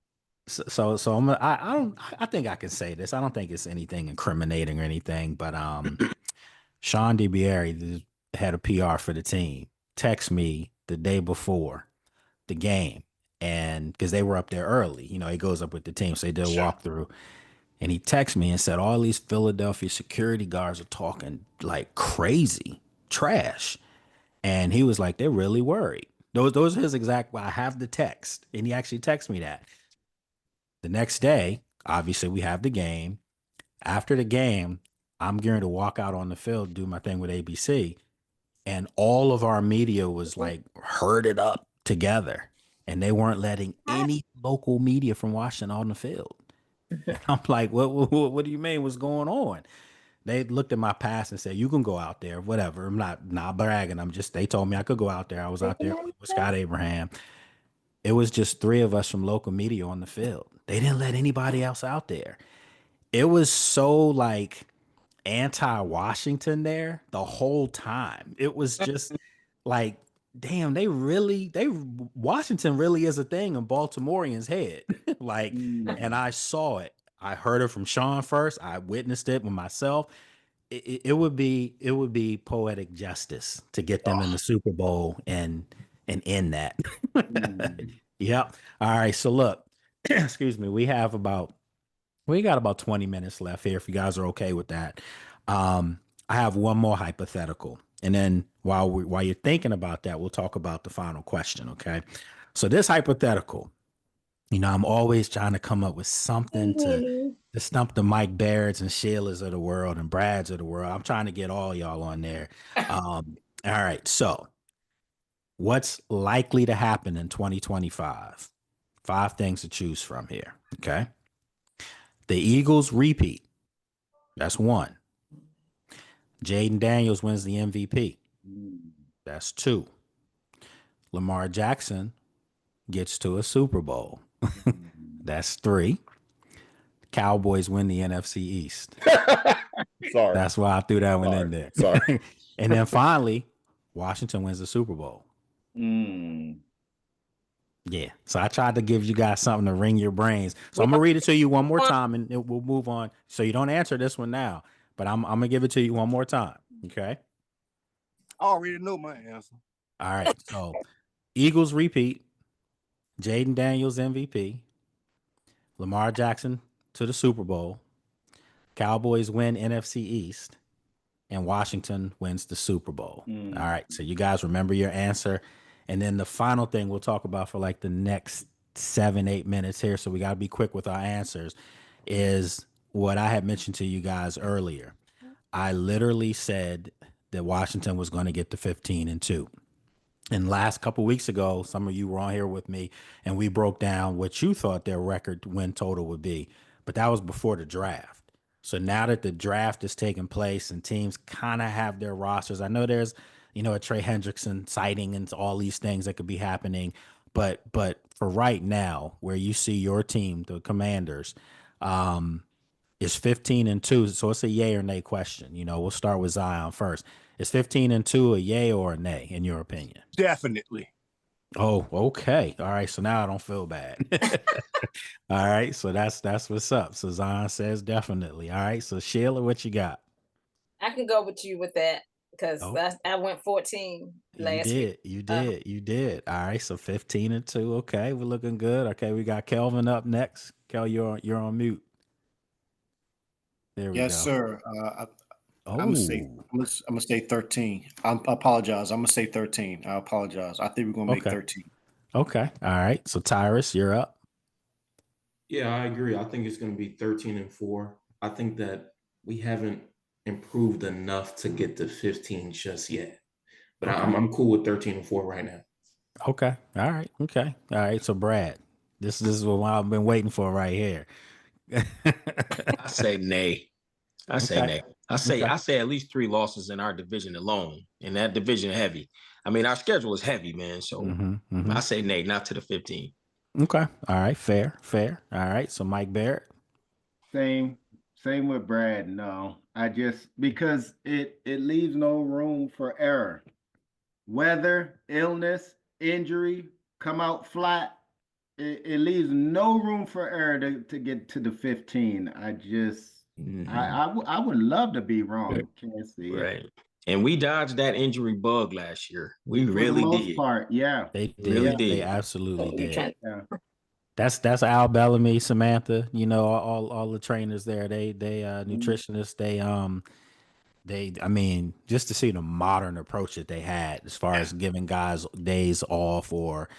So I think I can say this. I don't think it's anything incriminating or anything, but Sean DeBerry, the head of PR for the team, text me the day before the game, and because they were up there early, he goes up with the team, so they did a walkthrough, and he texted me and said all these Philadelphia security guards are talking like crazy trash, and he was like, they're really worried. Those are his exact. I have the text, and he actually texted me that. The next day, obviously, we have the game. After the game, I'm going to walk out on the field, do my thing with ABC, and all of our media was like herded up together, and they weren't letting any local media from Washington on the field. And I'm like, what do you mean? What's going on? They looked at my pass and said, you can go out there, whatever. I'm not bragging. They told me I could go out there. I was out there with Scott Abraham. It was just 3 of us from local media on the field. They didn't let anybody else out there. It was so like anti-Washington there the whole time. It was just like, damn, Washington really is a thing in Baltimoreans' head. And I saw it. I heard it from Sean first. I witnessed it with myself. It would be poetic justice to get them in the Super Bowl and end that. Yep. All right. So look, excuse me. We got about 20 minutes left here if you guys are okay with that. I have one more hypothetical. And then while you're thinking about that, we'll talk about the final question. Okay. So this hypothetical, I'm always trying to come up with something to stump the Mike Barretts and Sheilas of the world and Brads of the world. I'm trying to get all y'all on there. All right. So what's likely to happen in 2025? 5 things to choose from here. Okay. The Eagles repeat. That's 1. Jaden Daniels wins the MVP. That's 2. Lamar Jackson gets to a Super Bowl. That's 3. Cowboys win the NFC East. Sorry. That's why I threw that one in there. Sorry. And then finally, Washington wins the Super Bowl. Yeah. So I tried to give you guys something to ring your brains. So I'm going to read it to you one more time and we'll move on. So you don't answer this one now, but I'm going to give it to you one more time. Okay. I already know my answer. All right. So Eagles repeat. Jaden Daniels MVP. Lamar Jackson to the Super Bowl. Cowboys win NFC East. And Washington wins the Super Bowl. All right. So you guys remember your answer. And then the final thing we'll talk about for like the next 7-8 minutes here, so we got to be quick with our answers, is what I had mentioned to you guys earlier. I literally said that Washington was going to get to 15-2. And last couple weeks ago, some of you were on here with me, and we broke down what you thought their record win total would be. But that was before the draft. So now that the draft is taking place and teams kind of have their rosters, I know there's, a Trey Hendrickson sighting and all these things that could be happening. But for right now, where you see your team, the Commanders, is 15-2. So it's a yay or nay question. We'll start with Zion first. Is 15-2 a yay or a nay, in your opinion? Definitely. Oh, okay. All right. So now I don't feel bad. All right. So that's what's up. So Zion says definitely. All right. So Sheila, what you got? I can go with you with that because I went 14 last week. You did. All right. So 15-2. Okay. We're looking good. Okay. We got Kelvin up next. Kel, you're on mute. There we go. Yes, sir. I'm gonna say 13. I apologize. I'm gonna say 13. I apologize. I think we're gonna make 13. Okay. All right. So Tyrus, you're up. Yeah, I agree. I think it's going to be 13-4. I think that we haven't improved enough to get to 15 just yet. But I'm cool with 13-4 right now. Okay. All right. Okay. All right. So Brad, this is what I've been waiting for right here. I say nay. I say nay. I say at least 3 losses in our division alone, and that division heavy. I mean, our schedule is heavy, man. So I say nay, not to the 15. Okay. All right. Fair. All right. So Mike Barrett. Same with Brad. No, because it leaves no room for error. Weather, illness, injury, come out flat. It leaves no room for error to get to the 15. I would love to be wrong. Can't see it. Right. And we dodged that injury bug last year. We For really the most did. part, yeah. They did. Really did. They absolutely did. Yeah. That's Al Bellamy, Samantha. All the trainers there. They nutritionists. I mean, just to see the modern approach that they had as far as giving guys days off or,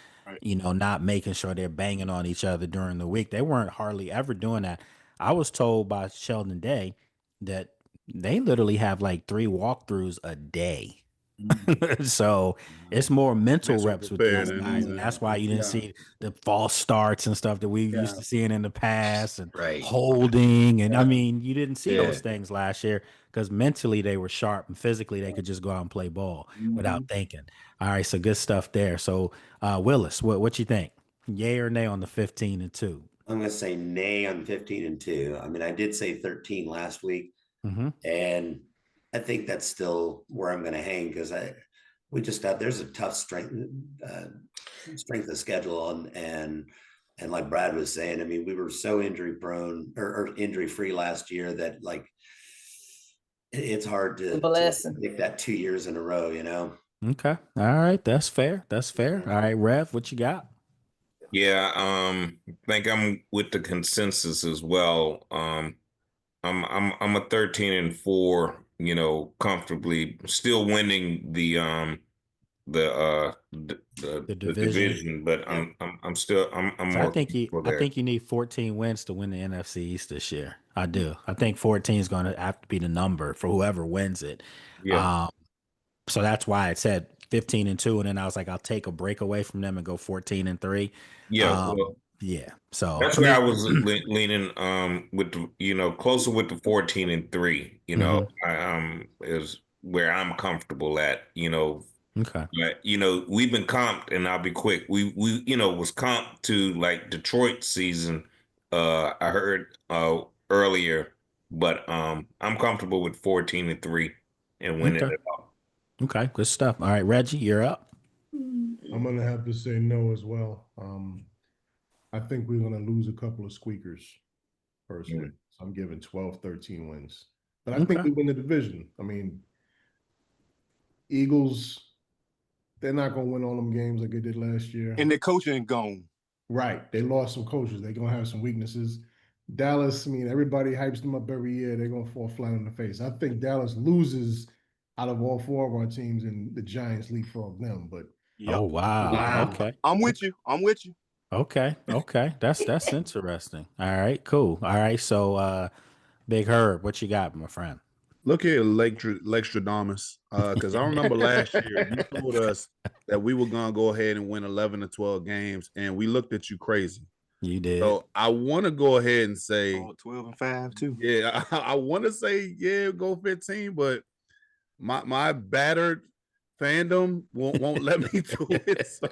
not making sure they're banging on each other during the week. They weren't hardly ever doing that. I was told by Sheldon Day that they literally have like 3 walkthroughs a day. So it's more mental reps with these guys, and that's why you didn't see the false starts and stuff that we used to seeing in the past, and holding, and I mean, you didn't see those things last year because mentally they were sharp and physically they could just go out and play ball without thinking. All right, so good stuff there. So Willis, what you think? Yay or nay on the 15-2? I'm going to say nay on 15-2. I mean, I did say 13 last week, and I think that's still where I'm going to hang because there's a tough strength of schedule and like Brad was saying, I mean, we were so injury prone or injury free last year that like it's hard to make that 2 years in a row, Okay, all right, that's fair. All right, Rev, what you got? Yeah, I think I'm with the consensus as well. I'm a 13-4. Comfortably still winning the the division, but I'm So more I think there. you need 14 wins to win the NFC East this year. I do. I think 14 is going to have to be the number for whoever wins it. Yeah. So that's why I said 15-2, and then I was like, I'll take a break away from them and go 14-3. Yeah. Well, yeah. So that's where I was leaning with the, closer with the 14-3, is where I'm comfortable at, Okay. But, we've been comped, and I'll be quick. We was comped to like Detroit season. I heard earlier, but I'm comfortable with 14-3 and winning Okay. it all. Okay, good stuff. All right, Reggie, you're up. I'm gonna have to say no as well. I think we're gonna lose a couple of squeakers personally. So I'm giving 12, 13 wins. But I think we win the division. I mean, Eagles, they're not gonna win all them games like they did last year. And the coaching gone. Right. They lost some coaches. They're gonna have some weaknesses. Dallas, I mean, everybody hypes them up every year. They're gonna fall flat on the face. I think Dallas loses out of all four of our teams, and the Giants leapfrog them. But Oh wow. Okay. I'm with you. Okay. That's interesting. All right, cool. All right. So Big Herb, what you got, my friend? Look here, Lextradamus. Because I remember last year you told us that we were gonna go ahead and win 11 to 12 games, and we looked at you crazy. You did. So I want to go ahead and say 12-5 too. Yeah, I want to say go 15, but my battered fandom won't let me do it. So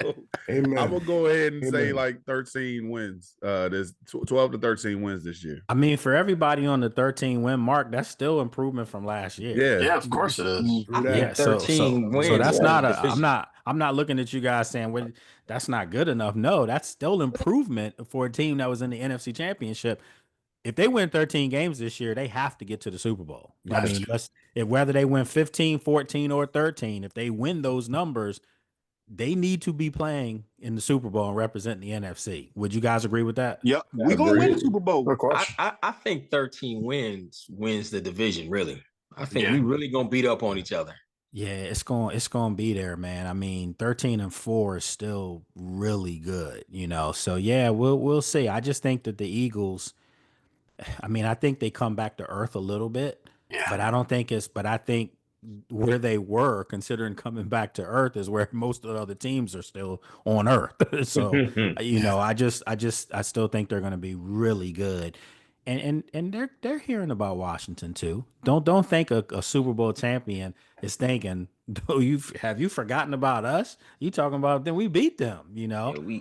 Amen. I'm gonna go ahead and say like 13 wins. There's 12 to 13 wins this year. I mean, for everybody on the 13 win mark, that's still improvement from last year. Yeah, of course it is. Yeah, 13 wins. So that's not division. I'm not looking at you guys saying, well, that's not good enough. No, that's still improvement for a team that was in the NFC Championship. If they win 13 games this year, they have to get to the Super Bowl. I mean, whether they win 15, 14, or 13, if they win those numbers, they need to be playing in the Super Bowl and representing the NFC. Would you guys agree with that? Yep. We're going to win the Super Bowl. Of course. I think 13 wins the division, really. I think we really going to beat up on each other. Yeah, it's going to be there, man. I mean, 13-4 is still really good, So yeah, we'll see. I just think that the Eagles, I mean, I think they come back to earth a little bit, but I think where they were considering coming back to earth is where most of the other teams are still on earth. So, I still think they're going to be really good. And they're hearing about Washington too. Don't think a Super Bowl champion is thinking, "Oh, have you forgotten about us? You talking about then we beat them,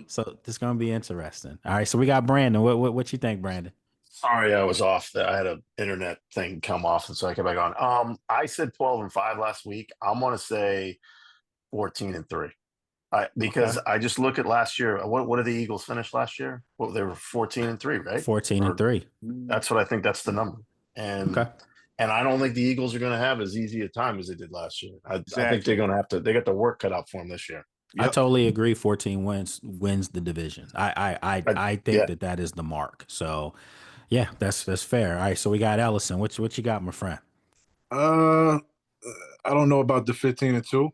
So it's gonna be interesting. All right, so we got Brandon. What you think, Brandon? Sorry, I was off. I had an internet thing come off, and so I came back on. I said 12-5 last week. I'm gonna say 14-3. Because I just look at last year. What did the Eagles finish last year? Well, they were 14-3, right? 14-3. That's what I think. That's the number. And I don't think the Eagles are going to have as easy a time as they did last year. I think they're going to have to. They got the work cut out for them this year. Yep. I totally agree. 14 wins the division. I think that is the mark. So, yeah, that's fair. All right, so we got Ellison. What you got, my friend? I don't know about the 15-2.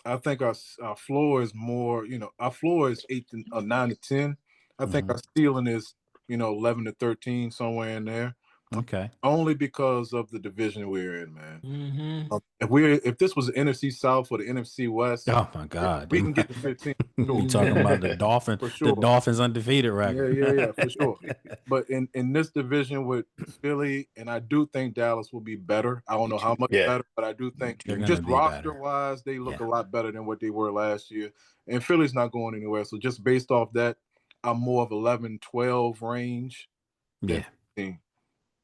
I think our floor is more, our floor is 9 to 10. I think our ceiling is, 11 to 13, somewhere in there. Okay. Only because of the division we're in, man. If this was the NFC South or the NFC West, oh my God, we can get to 15. You talking about the Dolphins? For sure. The Dolphins undefeated record. Yeah, for sure. But in this division with Philly, and I do think Dallas will be better. I don't know how much better, but I do think just roster wise, they look a lot better than what they were last year. And Philly's not going anywhere. So just based off that, I'm more of 11-12 range. Yeah.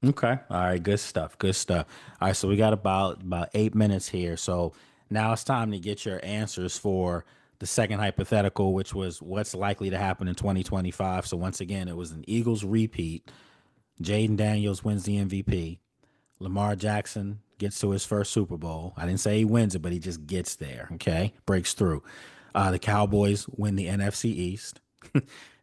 Okay. All right. Good stuff. All right. So we got about 8 minutes here. So now it's time to get your answers for the second hypothetical, which was what's likely to happen in 2025. So once again, it was an Eagles repeat. Jaden Daniels wins the MVP. Lamar Jackson gets to his first Super Bowl. I didn't say he wins it, but he just gets there. Okay. Breaks through. The Cowboys win the NFC East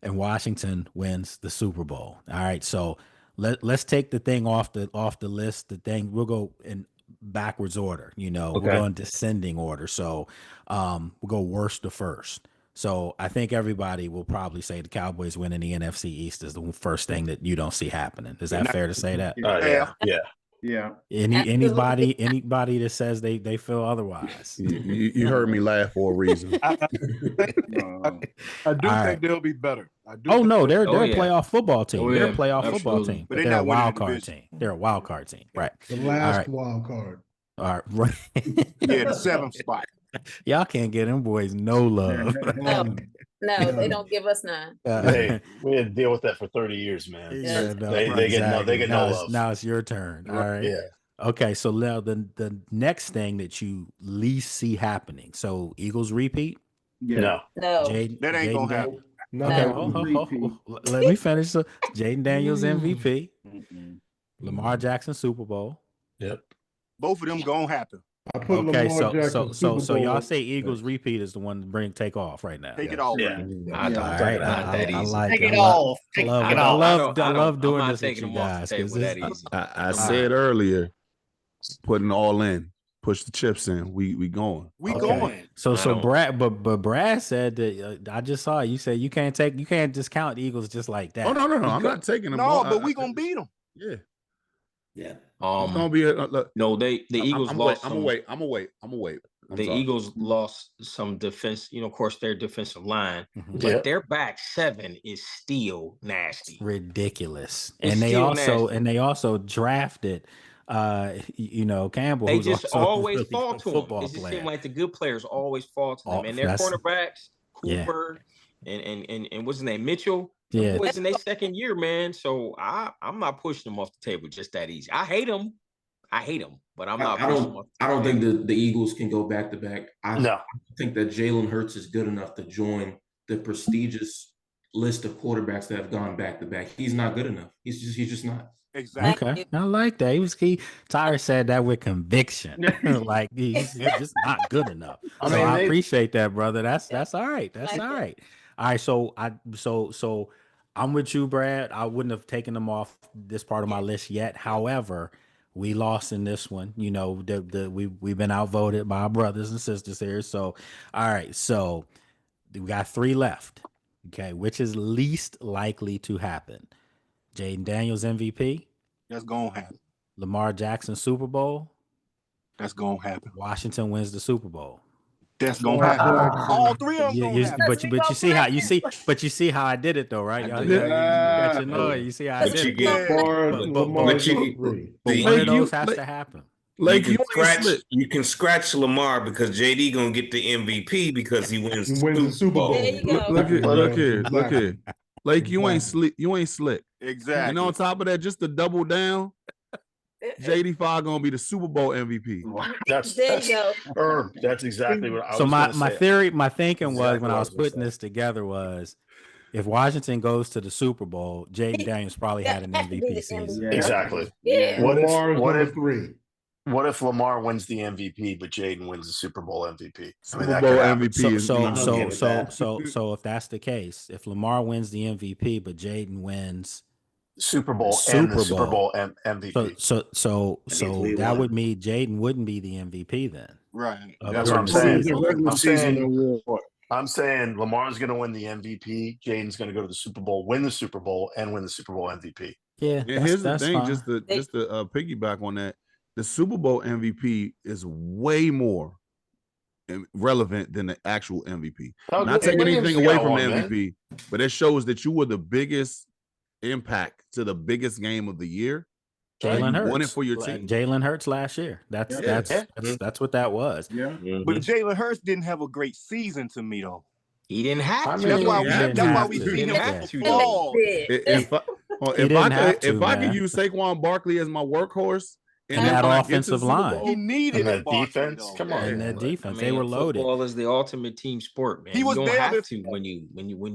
and Washington wins the Super Bowl. All right. So let's take the thing off the list. The thing we'll go in backwards order. We'll Okay. go in descending order. So we'll go worst to first. So I think everybody will probably say the Cowboys winning the NFC East is the first thing that you don't see happening. Is that fair to say that? Yeah. Anybody that says they feel otherwise? You heard me laugh for a reason. I do think they'll be better. They're a playoff football team. They're a playoff football team, but they're a wild card team. They're a wild card team, right? The last wild card. All right, right. Yeah, the 7th spot. Y'all can't get them boys no love. No, they don't give us none. Hey, we had to deal with that for 30 years, man. They get no love. Now it's your turn. All right. Yeah. Okay, so now the next thing that you least see happening. So Eagles repeat? No. No. That ain't gonna happen. No. Okay. Let me finish. So Jaden Daniels MVP. Lamar Jackson Super Bowl. Yep. Both of them gonna happen. I put Lamar Jackson Super So Bowl y'all up. say Eagles repeat is the one to take off right now. Take it off. Yeah. I don't All think right, not that easy. I like Take it. it off. I love doing this with you guys. I said earlier, putting all in, push the chips in. We going. Going. So Brad, but Brad said that I just saw it. You said you can't discount the Eagles just like that. Oh no, I'm not taking them. No, but we gonna beat them. Yeah. Yeah. It's gonna be no. The Eagles lost. I'm gonna wait. The Eagles lost some defense. Of course, their defensive line, Mm-hmm. but their back 7 is still nasty, ridiculous. It's And they still also drafted, Campbell. They who's just also a always really fall good to them. football It just player. seems like the good players always fall to them, and their cornerbacks, Cooper and what's his name, Mitchell. Yeah, Was in their second year, man. So I'm not pushing them off the table just that easy. I hate them, but I'm not. I don't think the Eagles can go back to back. I think that Jalen Hurts is good enough to join the prestigious list of quarterbacks that have gone back to back. He's not good enough. He's just not. Exactly. Okay, I like that. Tyler said that with conviction. Like he's just not good enough. I appreciate that, brother. That's all right. That's all right. All right. So I'm with you, Brad. I wouldn't have taken them off this part of my list yet. However, we lost in this one. We've been outvoted by our brothers and sisters here. So, all right. So we got 3 left. Okay, which is least likely to happen? Jaden Daniels MVP. That's gonna happen. Lamar Jackson Super Bowl. That's gonna happen. Washington wins the Super Bowl. That's gonna happen. All 3 of them gonna happen. But you see how I did it though, right? Y'all got your noise. You see how I did it. But one of those has to happen. Like you can scratch Lamar because JD gonna get the MVP because he wins the Super Bowl. There you go. Look here. Like you ain't slick. Exactly. And on top of that, just to double down, JD5 gonna be the Super Bowl MVP. There you go. That's exactly what I was. So my say. theory, my thinking was when I was putting this together was, if Washington goes to the Super Bowl, Jaden Daniels probably had an MVP season. Yeah. Exactly. Yeah. What if Lamar wins the MVP, but Jaden wins the Super Bowl MVP? Super Bowl MVP. So if that's the case, if Lamar wins the MVP, but Jaden wins Super Bowl MVP. So that would mean Jaden wouldn't be the MVP then. Right. That's what I'm saying. I'm saying Lamar's going to win the MVP. Jaden's going to go to the Super Bowl, win the Super Bowl, and win the Super Bowl MVP. Yeah. Here's the thing, fine. just to piggyback on that, the Super Bowl MVP is way more relevant than the actual MVP. Not taking anything away from the MVP, but it shows that you were the biggest impact to the biggest game of the year. Jalen Hurts won it for your team. Jalen Hurts last year. That's what that was. Yeah. But Jalen Hurts didn't have a great season to me though. He didn't have to. That's why we see him fall. If I could use Saquon Barkley as my workhorse and that offensive line, he needed that defense. Come on, and that defense, they were loaded. Football is the ultimate team sport, man. He was you don't there have to when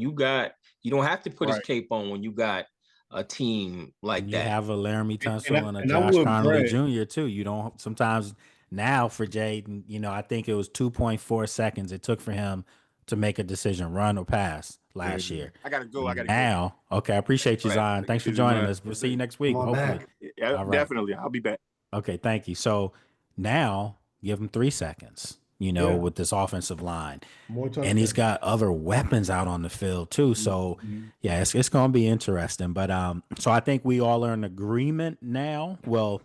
you got. You don't have to put his cape on when you got a team like that. You have a Laramie Tunsil and a Josh Connolly Jr. too. You don't sometimes now for Jaden. I think it was 2.4 seconds it took for him to make a decision, run or pass last year. I gotta go. Now. Okay, I appreciate you, Zion. Thanks for joining us. We'll see you next week. Hopefully. Yeah, definitely. I'll be back. Okay, thank you. So Now give him 3 seconds, with this offensive line. And he's got other weapons out on the field too. So yeah, it's going to be interesting. But so I think we all are in agreement now. Well,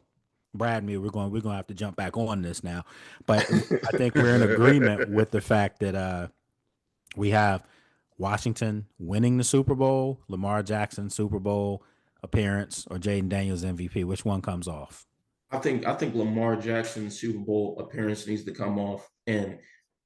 Brad, me, we're going to have to jump back on this now. But I think we're in agreement with the fact that we have Washington winning the Super Bowl, Lamar Jackson Super Bowl appearance, or Jaden Daniels MVP. Which one comes off? I think Lamar Jackson's Super Bowl appearance needs to come off. And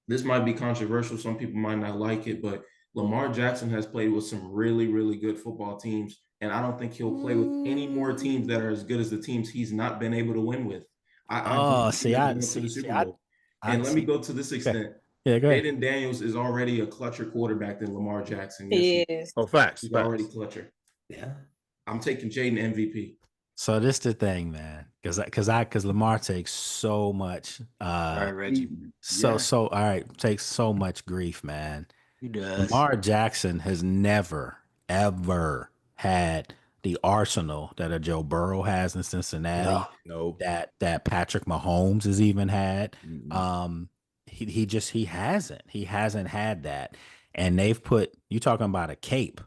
this might be controversial. Some people might not like it, but Lamar Jackson has played with some really, really good football teams. And I don't think he'll play with any more teams that are as good as the teams he's not been able to win with. Let me go to this extent. Yeah, go ahead. Jaden Daniels is already a clutcher quarterback than Lamar Jackson. He is. Oh, facts. He's already clutcher. Yeah. I'm taking Jaden MVP. So this the thing, man, because Lamar takes so much takes so much grief, man. He does. Lamar Jackson has never ever had the arsenal that a Joe Burrow has in Cincinnati. No. That Patrick Mahomes has even had. He hasn't had that. And they've put, you talking about a cape.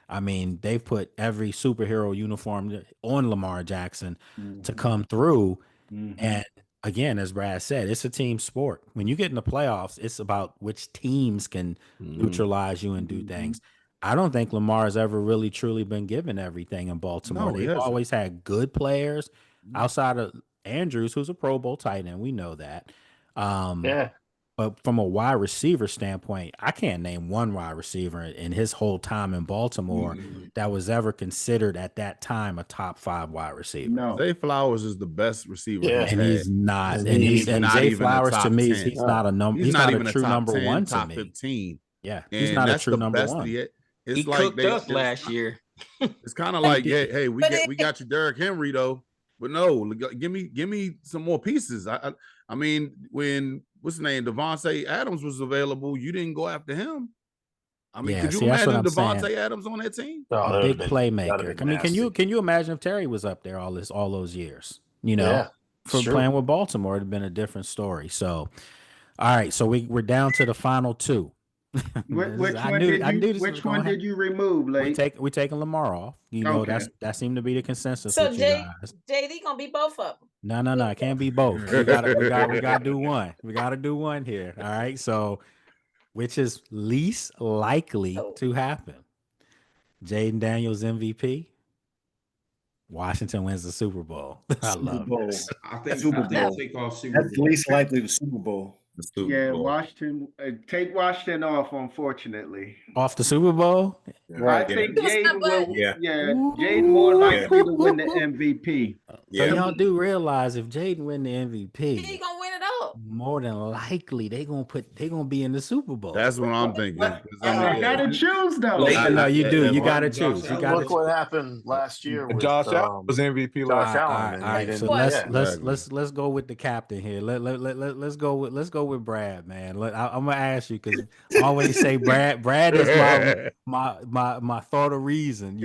I mean, they've put every superhero uniform on Lamar Jackson to come through. And again, as Brad said, it's a team sport. When you get in the playoffs, it's about which teams can neutralize you and do things. I don't think Lamar has ever really truly been given everything in Baltimore. No, They've always had good players outside of Andrews, who's a Pro Bowl tight end. We know that. But from a wide receiver standpoint, I can't name one wide receiver in his whole time in Baltimore that was ever considered at that time a top 5 wide receiver. No. Zay Flowers is the best receiver. And he's not. And Zay Flowers to me, he's not a number. He's not even a true number 1 to top me. 15. Yeah, he's not a true number 1. He cooked us last year. It's kind of like, hey, we got you, Derrick Henry though, but no, give me some more pieces. I mean, when what's his name, Devontae Adams was available, you didn't go after him. I mean, could you imagine Devontae Adams on that team? A big playmaker. I mean, can you imagine if Terry was up there all those years? For playing with Baltimore, it'd have been a different story. So, all right, so we're down to the final 2. Which one did you remove, Lake? We taking Lamar off. That seemed to be the consensus. So JD gonna be both of them. No, it can't be both. We gotta do one. We gotta do one here. All right. So, which is least likely to happen? Jaden Daniels MVP. Washington wins the Super Bowl. I love it. I think I'll take off Super Bowl. That's least likely the Super Bowl. Washington. Take Washington off, unfortunately. Off the Super Bowl? I think Jaden will. Jaden more likely to win the MVP. So y'all do realize if Jaden win the MVP, he gonna win it all. More than likely they gonna be in the Super Bowl. That's what I'm thinking. I gotta choose though. No, you do. You gotta choose. Look what happened last year. With, Josh Allen was MVP last year. All right, so let's go with the captain here. Let's go with Brad, man. I'm gonna ask you because I always say Brad is my thought of reason,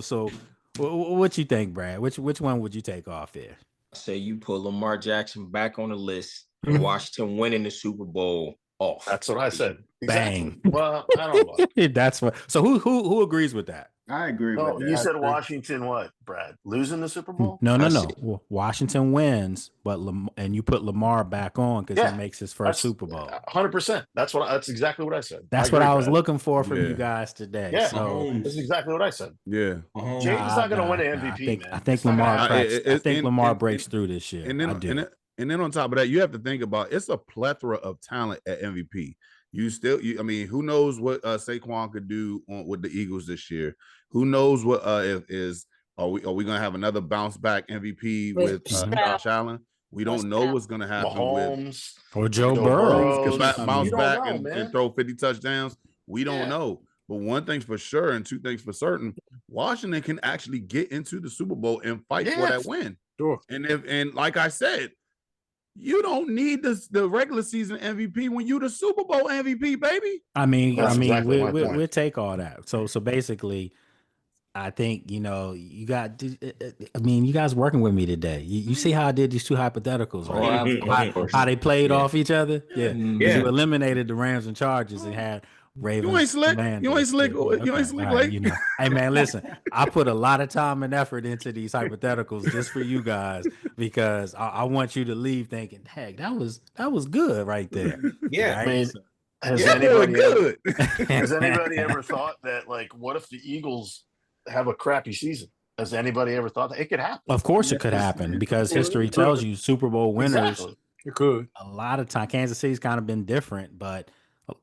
So what you think, Brad? Which one would you take off here? I say you put Lamar Jackson back on the list and Washington winning the Super Bowl off. That's what I said. Bang. Exactly. Well, I don't know. That's what. So who agrees with that? I agree with that. You said Washington what, Brad? Losing the Super Bowl? No. Washington wins, but and you put Lamar back on because he makes his first Super Bowl. 100%. That's exactly what I said. That's what I was looking for from you guys today. Yeah, so that's exactly what I said. Yeah. Jaden's not going to win an MVP, man. I think Lamar breaks through this year. And then on top of that, you have to think about it's a plethora of talent at MVP. I mean, who knows what Saquon could do with the Eagles this year? Who knows what are we gonna have another bounce back MVP with Josh Allen? We don't know what's gonna happen Mahomes, or Joe Burrow. Bounce back and throw 50 touchdowns. We don't know. But one thing's for sure and two things for certain, Washington can actually get into the Super Bowl and fight for that win. Sure. And like I said, you don't need the regular season MVP when you the Super Bowl MVP, baby. I mean, we'll take all that. So basically, I think, you guys working with me today. You see how I did these two hypotheticals, right? How they played off each other? Yeah. Because you eliminated the Rams and Chargers and had Ravens. You ain't slick. Commanders. You ain't slick. You ain't slick, like. Hey, man, listen. I put a lot of time and effort into these hypotheticals just for you guys because I want you to leave thinking, heck, that was good right there. Yeah. Right? I mean, has anybody ever thought that, like, what if the Eagles have a crappy season? Has anybody ever thought that it could happen? Of course it could happen because history tells you Super Bowl winners. Exactly. It could. A lot of time, Kansas City's kind of been different, but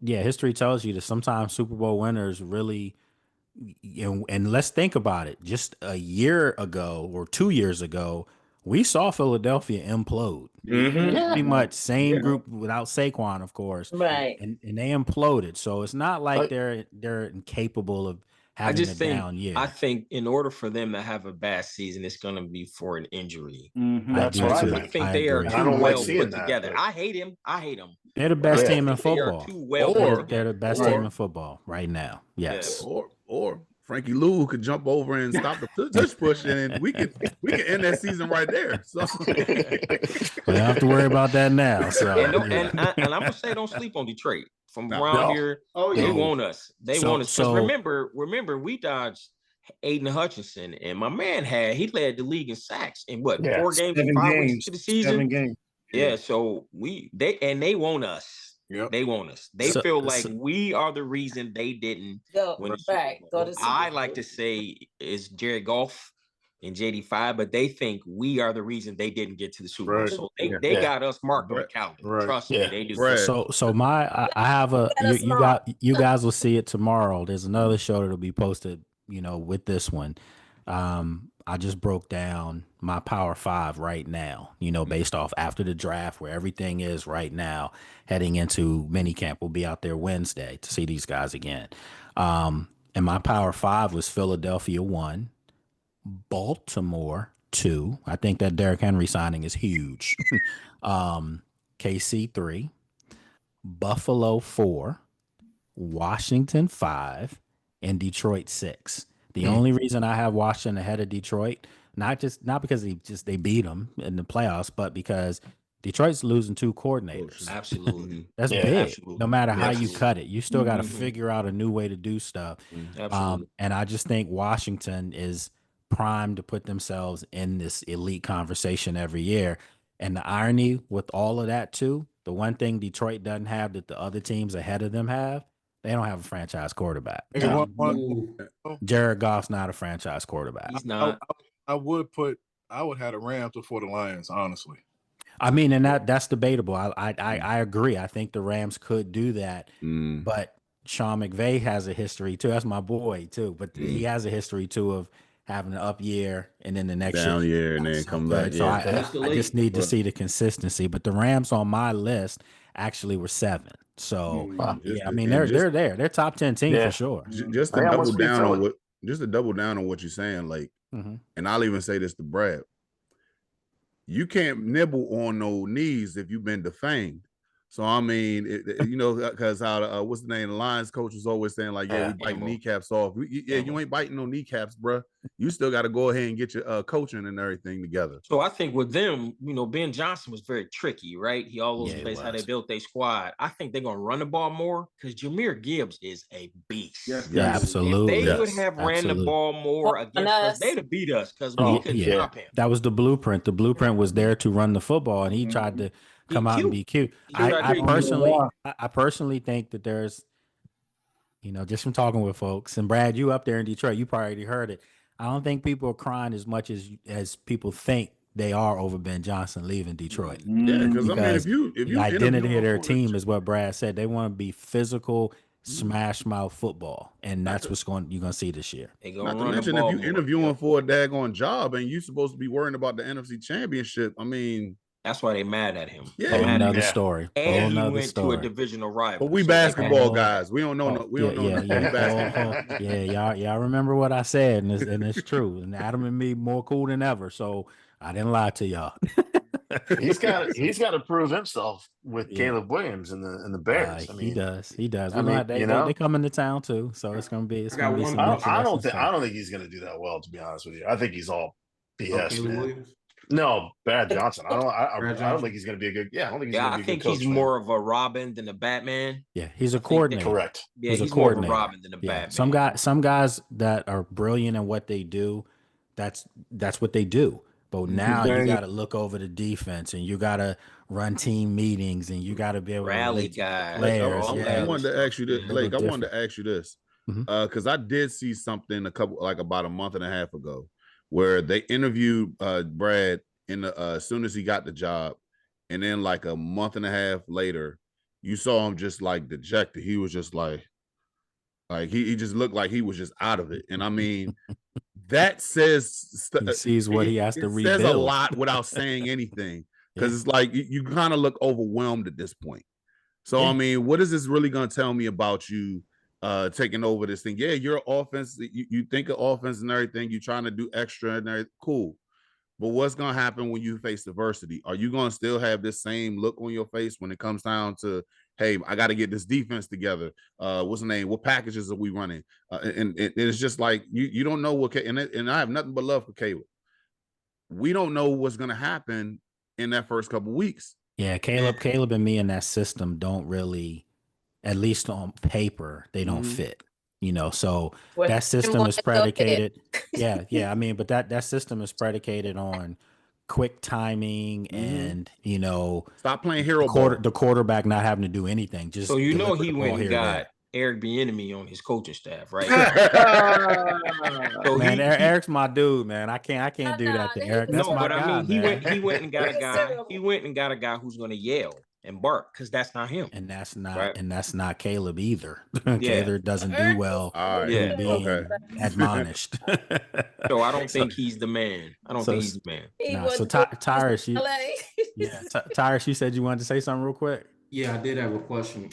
yeah, history tells you that sometimes Super Bowl winners really, and let's think about it. Just a year ago or 2 years ago, we saw Philadelphia implode. Pretty much same group without Saquon, of course. Right. And they imploded. So it's not like they're incapable of having a down year. I think in order for them to have a bad season, it's going to be for an injury. That's what I think they are too well put together. I hate him. They're the best team in football. They are too well put together. They're the best team in football right now. Yes. Or Frankie Lou could jump over and stop the tush push, and we can end that season right there. So we don't have to worry about that now. So and I'm gonna say, don't sleep on Detroit. From around here, they want us. They want us. Because remember, we dodged Aiden Hutchinson, and my man he led the league in sacks in 4 games, 5 weeks to the season. 7 games. Yeah, so they want us. Yep. They want us. They feel like we are the reason they didn't win the Super Bowl. I like to say it's Jared Goff and JD5, but they think we are the reason they didn't get to the Super Bowl. So they got us marked on the calendar. Trust me, they do. So I have you guys will see it tomorrow. There's another show that'll be posted, with this one. I just broke down my Power 5 right now, based off after the draft where everything is right now, heading into minicamp. We'll be out there Wednesday to see these guys again. And my Power 5 was Philadelphia 1, Baltimore 2. I think that Derrick Henry signing is huge. KC 3, Buffalo 4, Washington 5, and Detroit 6. The only reason I have Washington ahead of Detroit, not because they beat them in the playoffs, but because Detroit's losing 2 coordinators. Absolutely. That's big. Absolutely. No matter how you cut it, you still got to figure out a new way to do stuff. Absolutely. And I just think Washington is primed to put themselves in this elite conversation every year. And the irony with all of that too, the one thing Detroit doesn't have that the other teams ahead of them have, they don't have a franchise quarterback. Jared Goff's not a franchise quarterback. He's not. I would have the Rams before the Lions, honestly. I mean, and that's debatable. I agree. I think the Rams could do that, but Sean McVay has a history too. That's my boy too, but he has a history too of having an up year and then the next down year and then come back. So I just need to see the consistency. But the Rams on my list actually were 7. So I mean they're there. They're top 10 team for sure. Just to double down on what you're saying, like, and I'll even say this to Brad. You can't nibble on no knees if you've been defamed. So I mean, because how what's the name? The Lions coach was always saying like, we bite kneecaps off. You ain't biting no kneecaps, bro. You still got to go ahead and get your coaching and everything together. So I think with them, Ben Johnson was very tricky, right? He always plays how they built their squad. I think they're gonna run the ball more because Jameer Gibbs is a beast. Yeah, absolutely. If they would have ran the ball more against us, they'd have beat us because we couldn't stop him. That was the blueprint. The blueprint was there to run the football, and he tried to come out and be cute. I personally think that there's, just from talking with folks, and Brad, you up there in Detroit, you probably already heard it. I don't think people are crying as much as people think they are over Ben Johnson leaving Detroit. Yeah, because I mean, if you the identity of their team is what Brad said. They want to be physical, smash mouth football, and that's what's you're gonna see this year. Not to mention, if you're interviewing for a daggone job and you're supposed to be worrying about the NFC Championship, I mean. That's why they mad at him. Yeah, another story. And he went to a divisional rival. But we basketball guys. We don't know. We don't know. Basketball. Y'all remember what I said, and it's true. And Adam and me more cool than ever. So I didn't lie to y'all. He's got to prove himself with Caleb Williams and the Bears. I mean, he does. I mean, They come into town too, so it's gonna be some I don't think he's gonna do that well, to be honest with you. I think he's all BS, man. Williams? No, Brad Johnson. I don't think he's gonna be a good. Yeah, I don't think he's gonna be a good coach. I think he's more of a Robin than a Batman. Yeah, he's a coordinator. Correct. Yeah, he's more of a Robin than a Batman. Some guys that are brilliant in what they do, that's what they do. But now you got to look over the defense, and you got to run team meetings, and you got to be able rally to guys. players. I wanted to ask you this, Blake. I wanted to ask you this because I did see something about a month and a half ago where they interviewed Brad as soon as he got the job, and then like a month and a half later, you saw him just like dejected. He was just like he just looked like he was just out of it. And I mean, that says he sees what he has to rebuild. Says a lot without saying anything, because it's like you kind of look overwhelmed at this point. So I mean, what is this really going to tell me about you taking over this thing? Yeah, you're offense. You think of offense and everything. You're trying to do extra and everything. Cool. But what's going to happen when you face adversity? Are you going to still have this same look on your face when it comes down to, hey, I got to get this defense together? What's the name? What packages are we running? And it's just like you don't know what. And I have nothing but love for Caleb. We don't know what's going to happen in that first couple of weeks. Yeah, Caleb and me in that system don't really, at least on paper, they don't fit. So that system is predicated. Yeah. I mean, but that system is predicated on quick timing and, stop playing hero ball. The quarterback not having to do anything. Just so he went and got Eric Bieniemy on his coaching staff, right? So Eric's my dude, man. I can't do that to Eric. That's my guy. I mean, he went and got a guy. He went and got a guy who's going to yell and bark, because that's not him, and that's not Caleb either. Caleb doesn't do well being admonished. So I don't think he's the man. Tyrus, Tyrus, you said you wanted to say something real quick. Yeah, I did have a question.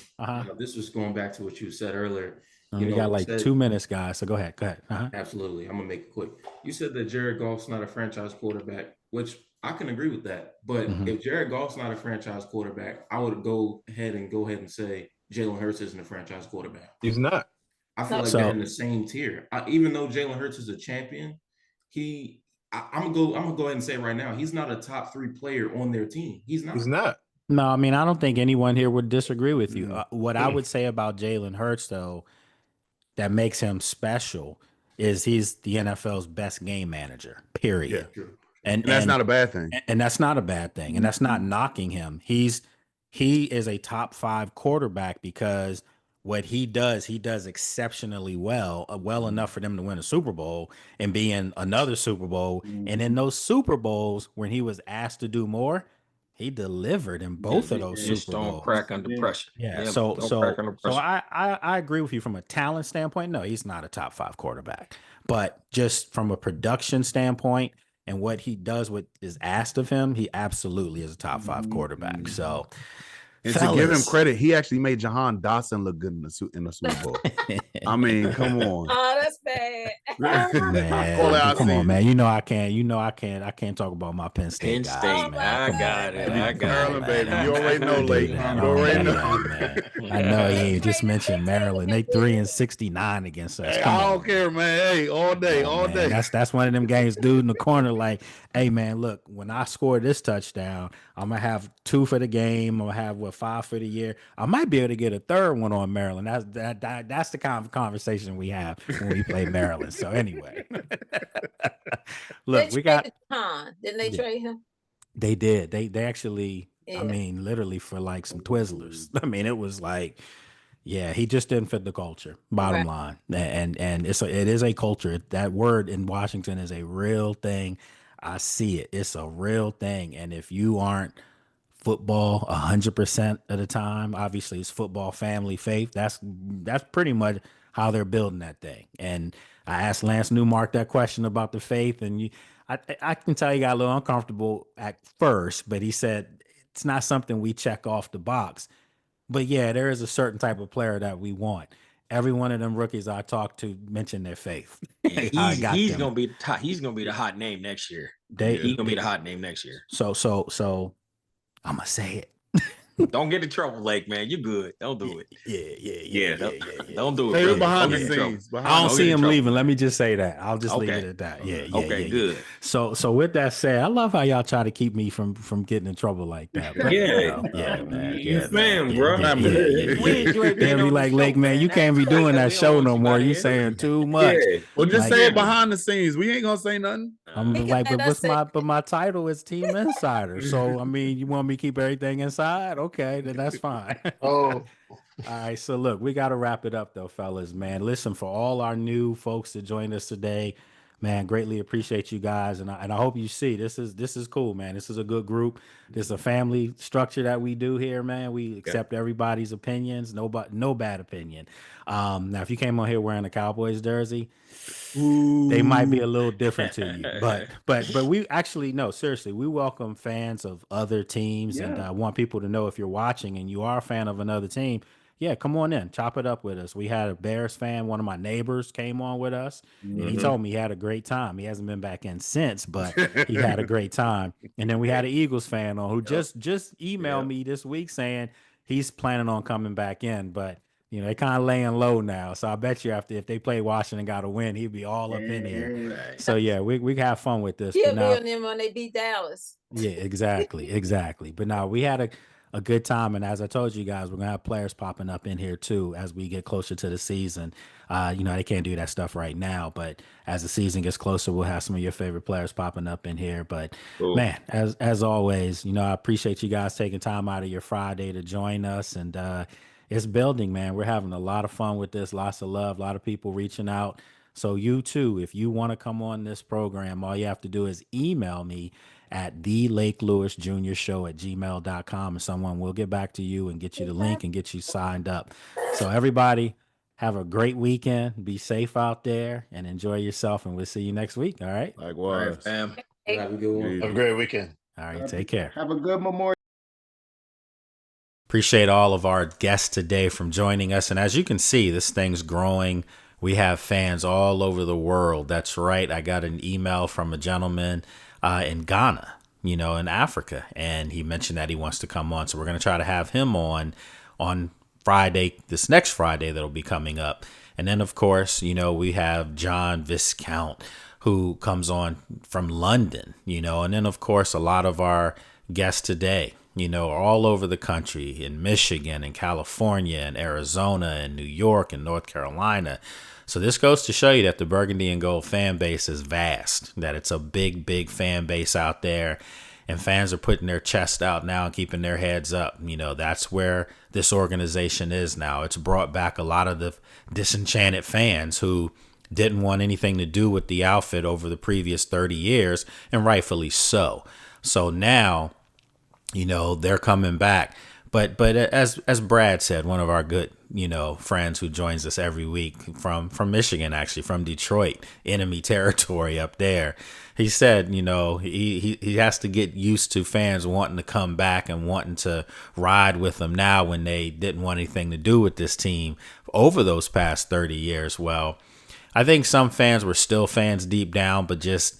This was going back to what you said earlier. You got like 2 minutes, guys. So go ahead. Absolutely, I'm gonna make it quick. You said that Jared Goff's not a franchise quarterback, which I can agree with that. But if Jared Goff's not a franchise quarterback, I would go ahead and say Jalen Hurts isn't a franchise quarterback. He's not. I feel like they're in the same tier. Even though Jalen Hurts is a champion, I'm gonna go ahead and say right now, he's not a top 3 player on their team. He's not. No, I mean, I don't think anyone here would disagree with you. What I would say about Jalen Hurts, though, that makes him special is he's the NFL's best game manager, period. Yeah. And that's not a bad thing. And that's not a bad thing. And that's not knocking him. He is a top 5 quarterback because what he does exceptionally well enough for them to win a Super Bowl and be in another Super Bowl. And in those Super Bowls, when he was asked to do more, he delivered in both of those Super Bowls. Don't crack under pressure. So I agree with you from a talent standpoint. No, he's not a top 5 quarterback, but just from a production standpoint and what he does, what is asked of him, he absolutely is a top 5 quarterback. So, and to give him credit, he actually made Jahan Dotson look good in the Super Bowl. I mean, come on. Oh, that's bad. Man, come on, man. I can't talk about my Penn State guys. Man. I got it. Maryland, baby. You already know, Lake. You already know. Man. I know he just mentioned Maryland. They 3-69 against us. Hey, I don't care, man. Hey, all day. That's one of them games, dude in the corner. Like, hey, man, look, when I score this touchdown, I'm gonna have 2 for the game. I'm gonna have 5 for the year. I might be able to get a 3rd one on Maryland. That's the kind of conversation we have when we play Maryland. So anyway, look, we got. Didn't they trade him? They did. They actually. Yeah. I mean, literally for like some Twizzlers. I mean, it was like, yeah, he just didn't fit the culture. Bottom line, and it is a culture. That word in Washington is a real thing. I see it. It's a real thing. And if you aren't football 100% of the time, obviously it's football, family, faith. That's pretty much how they're building that thing. And I asked Lance Newmark that question about the faith, and I can tell he got a little uncomfortable at first, but he said it's not something we check off the box. But yeah, there is a certain type of player that we want. every one of them rookies I talked to mentioned their faith. He's gonna be the hot name next year. He's gonna be the hot name next year. So I'm gonna say it. Don't get in trouble, Lake, man. You're good. Don't do it. Yeah. Don't do it. Hey, really. behind Don't the get in trouble. scenes. I don't see him leaving. Let me just say that. I'll just leave it at that. Yeah. Good. So with that said, I love how y'all try to keep me from getting in trouble like that. But, man. You fam, bro. They'll be like, Lake, man, you can't be doing that show no more. You saying too much. Well, just say it behind the scenes. We ain't gonna say nothing. I'm like, but my title is Team Insider. So I mean, you want me to keep everything inside? Okay, then that's fine. All right. So look, we got to wrap it up though, fellas. Man, listen, for all our new folks that joined us today, man, greatly appreciate you guys, and I hope you see this is cool, man. This is a good group. This is a family structure that we do here, man. We accept everybody's opinions. No bad opinion. Now, if you came on here wearing a Cowboys jersey, they might be a little different to you, but we actually, no, seriously, we welcome fans of other teams, and I want people to know, if you're watching and you are a fan of another team, yeah, come on in, chop it up with us. We had a Bears fan, one of my neighbors came on with us, and he told me he had a great time. He hasn't been back in since, but he had a great time. And then we had an Eagles fan on who just emailed me this week saying he's planning on coming back in, but you know, they kind of laying low now. So I bet you if they play Washington, got to win, he'd be all up in here. Right. So yeah, we have fun with this. He'll be on them when they beat Dallas. Yeah, exactly. But now we had a good time, and as I told you guys, we're gonna have players popping up in here too as we get closer to the season. You know, they can't do that stuff right now, but as the season gets closer, we'll have some of your favorite players popping up in here. But man, as always, you know, I appreciate you guys taking time out of your Friday to join us, and it's building, man. We're having a lot of fun with this, lots of love, a lot of people reaching out. So you too, if you want to come on this program, all you have to do is email me at thelakeLewisJr.show@gmail.com, and someone will get back to you and get you the link and get you signed up. So everybody, have a great weekend. Be safe out there and enjoy yourself, and we'll see you next week. All right? Likewise. Fam. Have a great weekend. All right, take care. Have a good Memorial. Appreciate all of our guests today from joining us. And as you can see, this thing's growing. We have fans all over the world. That's right. I got an email from a gentleman in Ghana, you know, in Africa, and he mentioned that he wants to come on. So we're going to try to have him on Friday, this next Friday that'll be coming up. And then, of course, you know, we have John Viscount, who comes on from London, you know, and then, of course, a lot of our guests today, you know, are all over the country, in Michigan and California and Arizona and New York and North Carolina. So this goes to show you that the Burgundy and Gold fan base is vast, that it's a big fan base out there, and fans are putting their chest out now and keeping their heads up. You know, that's where this organization is now. It's brought back a lot of the disenchanted fans who didn't want anything to do with the outfit over the previous 30 years, and rightfully so. So now, you know, they're coming back. But as Brad said, one of our good, you know, friends who joins us every week from Michigan, actually from Detroit, enemy territory up there, he said, you know, he has to get used to fans wanting to come back and wanting to ride with them now when they didn't want anything to do with this team over those past 30 years. Well, I think some fans were still fans deep down, but just,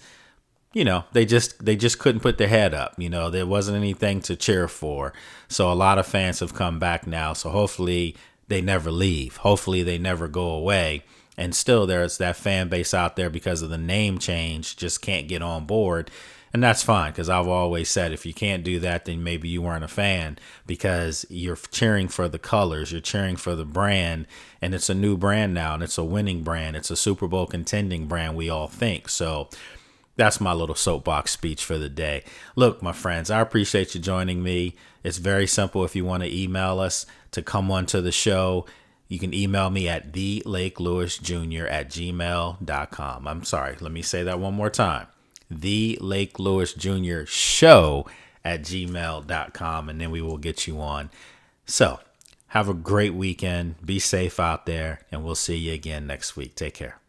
you know, they just couldn't put their head up. You know, there wasn't anything to cheer for. So a lot of fans have come back now. So hopefully they never leave. Hopefully they never go away. And still there's that fan base out there because of the name change, just can't get on board. And that's fine, because I've always said if you can't do that, then maybe you weren't a fan, because you're cheering for the colors, you're cheering for the brand, and it's a new brand now, and it's a winning brand. It's a Super Bowl contending brand, we all think. So that's my little soapbox speech for the day. Look, my friends, I appreciate you joining me. It's very simple. If you want to email us to come onto the show, you can email me at thelakeLewisJr@gmail.com. I'm sorry, let me say that one more time. thelakeLewisJr.show@gmail.com, and then we will get you on. So have a great weekend. Be safe out there, and we'll see you again next week. Take care.